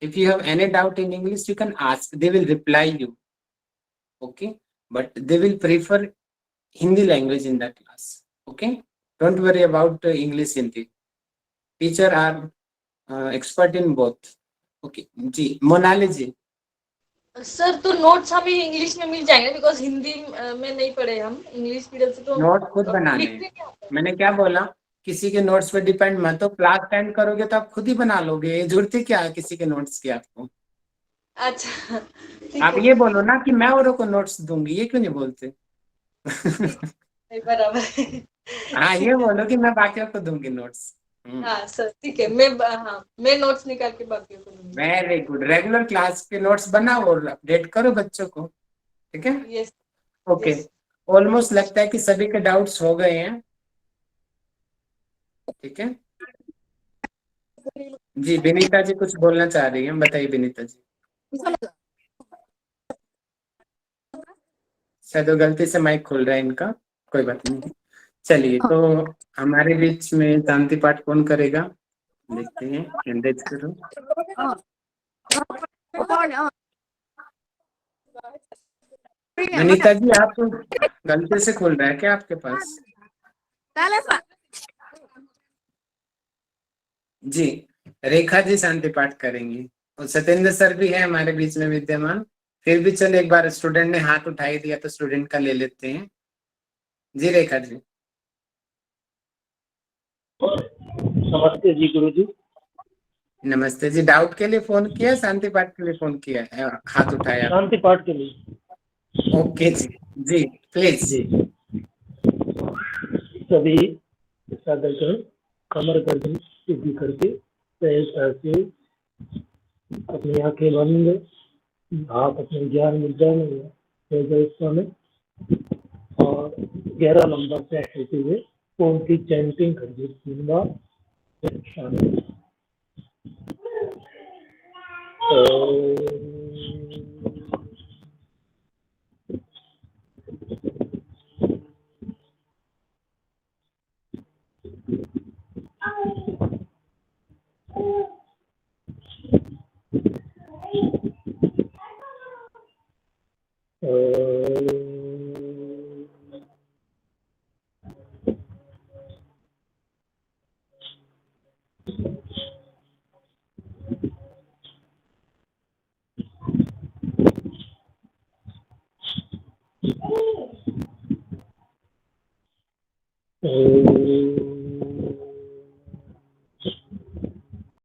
Speaker 1: If you have any doubt in English, you can ask, they will reply you. Okay, but they will prefer Hindi language in that class. Okay, don't worry about English Hindi. Teacher are expert in both. Okay जी, Monali ji.
Speaker 9: Sir तो notes हमें English में मिल जाएंगे, because Hindi में नहीं पढ़े हम, इंग्लिश मीडियम से। तो
Speaker 1: नोट खुद बनाने हैं। मैंने क्या बोला, किसी के नोट्स पे डिपेंड मत हो। क्लास अटेंड करोगे तो आप खुद ही बना लोगे, जरूरत है क्या है किसी के नोट्स की आपको?
Speaker 9: अच्छा,
Speaker 1: आप ये बोलो ना कि मैं औरों को नोट्स दूंगी, ये क्यों नहीं बोलते?
Speaker 9: बराबर।
Speaker 1: हाँ, ये बोलो कि मैं बाकियों को दूंगी नोट्स।
Speaker 9: हाँ सर, ठीक है। मैं नोट्स निकाल के बाकियों को दूंगी।
Speaker 1: Very good. रेगुलर क्लास के नोट्स बनाओ और अपडेट करो बच्चों को, ठीक है?
Speaker 9: यस।
Speaker 1: ओके, ऑलमोस्ट लगता है कि सभी के डाउट्स हो गए हैं, ठीक है जी। विनीता जी कुछ बोलना चाह रही हैं, बताइए विनीता जी। शायद वो गलती से माइक खोल रहा है इनका, कोई बात नहीं। चलिए, तो हमारे बीच में शांति पाठ कौन करेगा, देखते हैं। एंडेज करो। विनीता जी, आप तो गलती से खोल रहा है क्या आपके पास? जी, रेखा जी शांति पाठ करेंगी और सत्येंद्र सर भी है हमारे बीच में विद्यमान। फिर भी चलो, एक बार स्टूडेंट ने हाथ उठाई दिया तो स्टूडेंट का ले लेते हैं। जी रेखा जी।
Speaker 13: नमस्ते जी गुरु जी।
Speaker 1: नमस्ते जी। डाउट के लिए फोन किया, शांति पाठ के लिए फोन किया, हाथ उठाया?
Speaker 13: शांति पाठ के लिए।
Speaker 1: Okay ji, ji please.
Speaker 13: जी, सभी सादर कर कमर गर्दन सीधी करके ऐसे अपनी आंखें बंद, हाथ अपने ज्ञान मुद्रा में और गहरा लंबा सांस लेते हुए ओम की चैंटिंग करिए 3 बार। शामिल ओम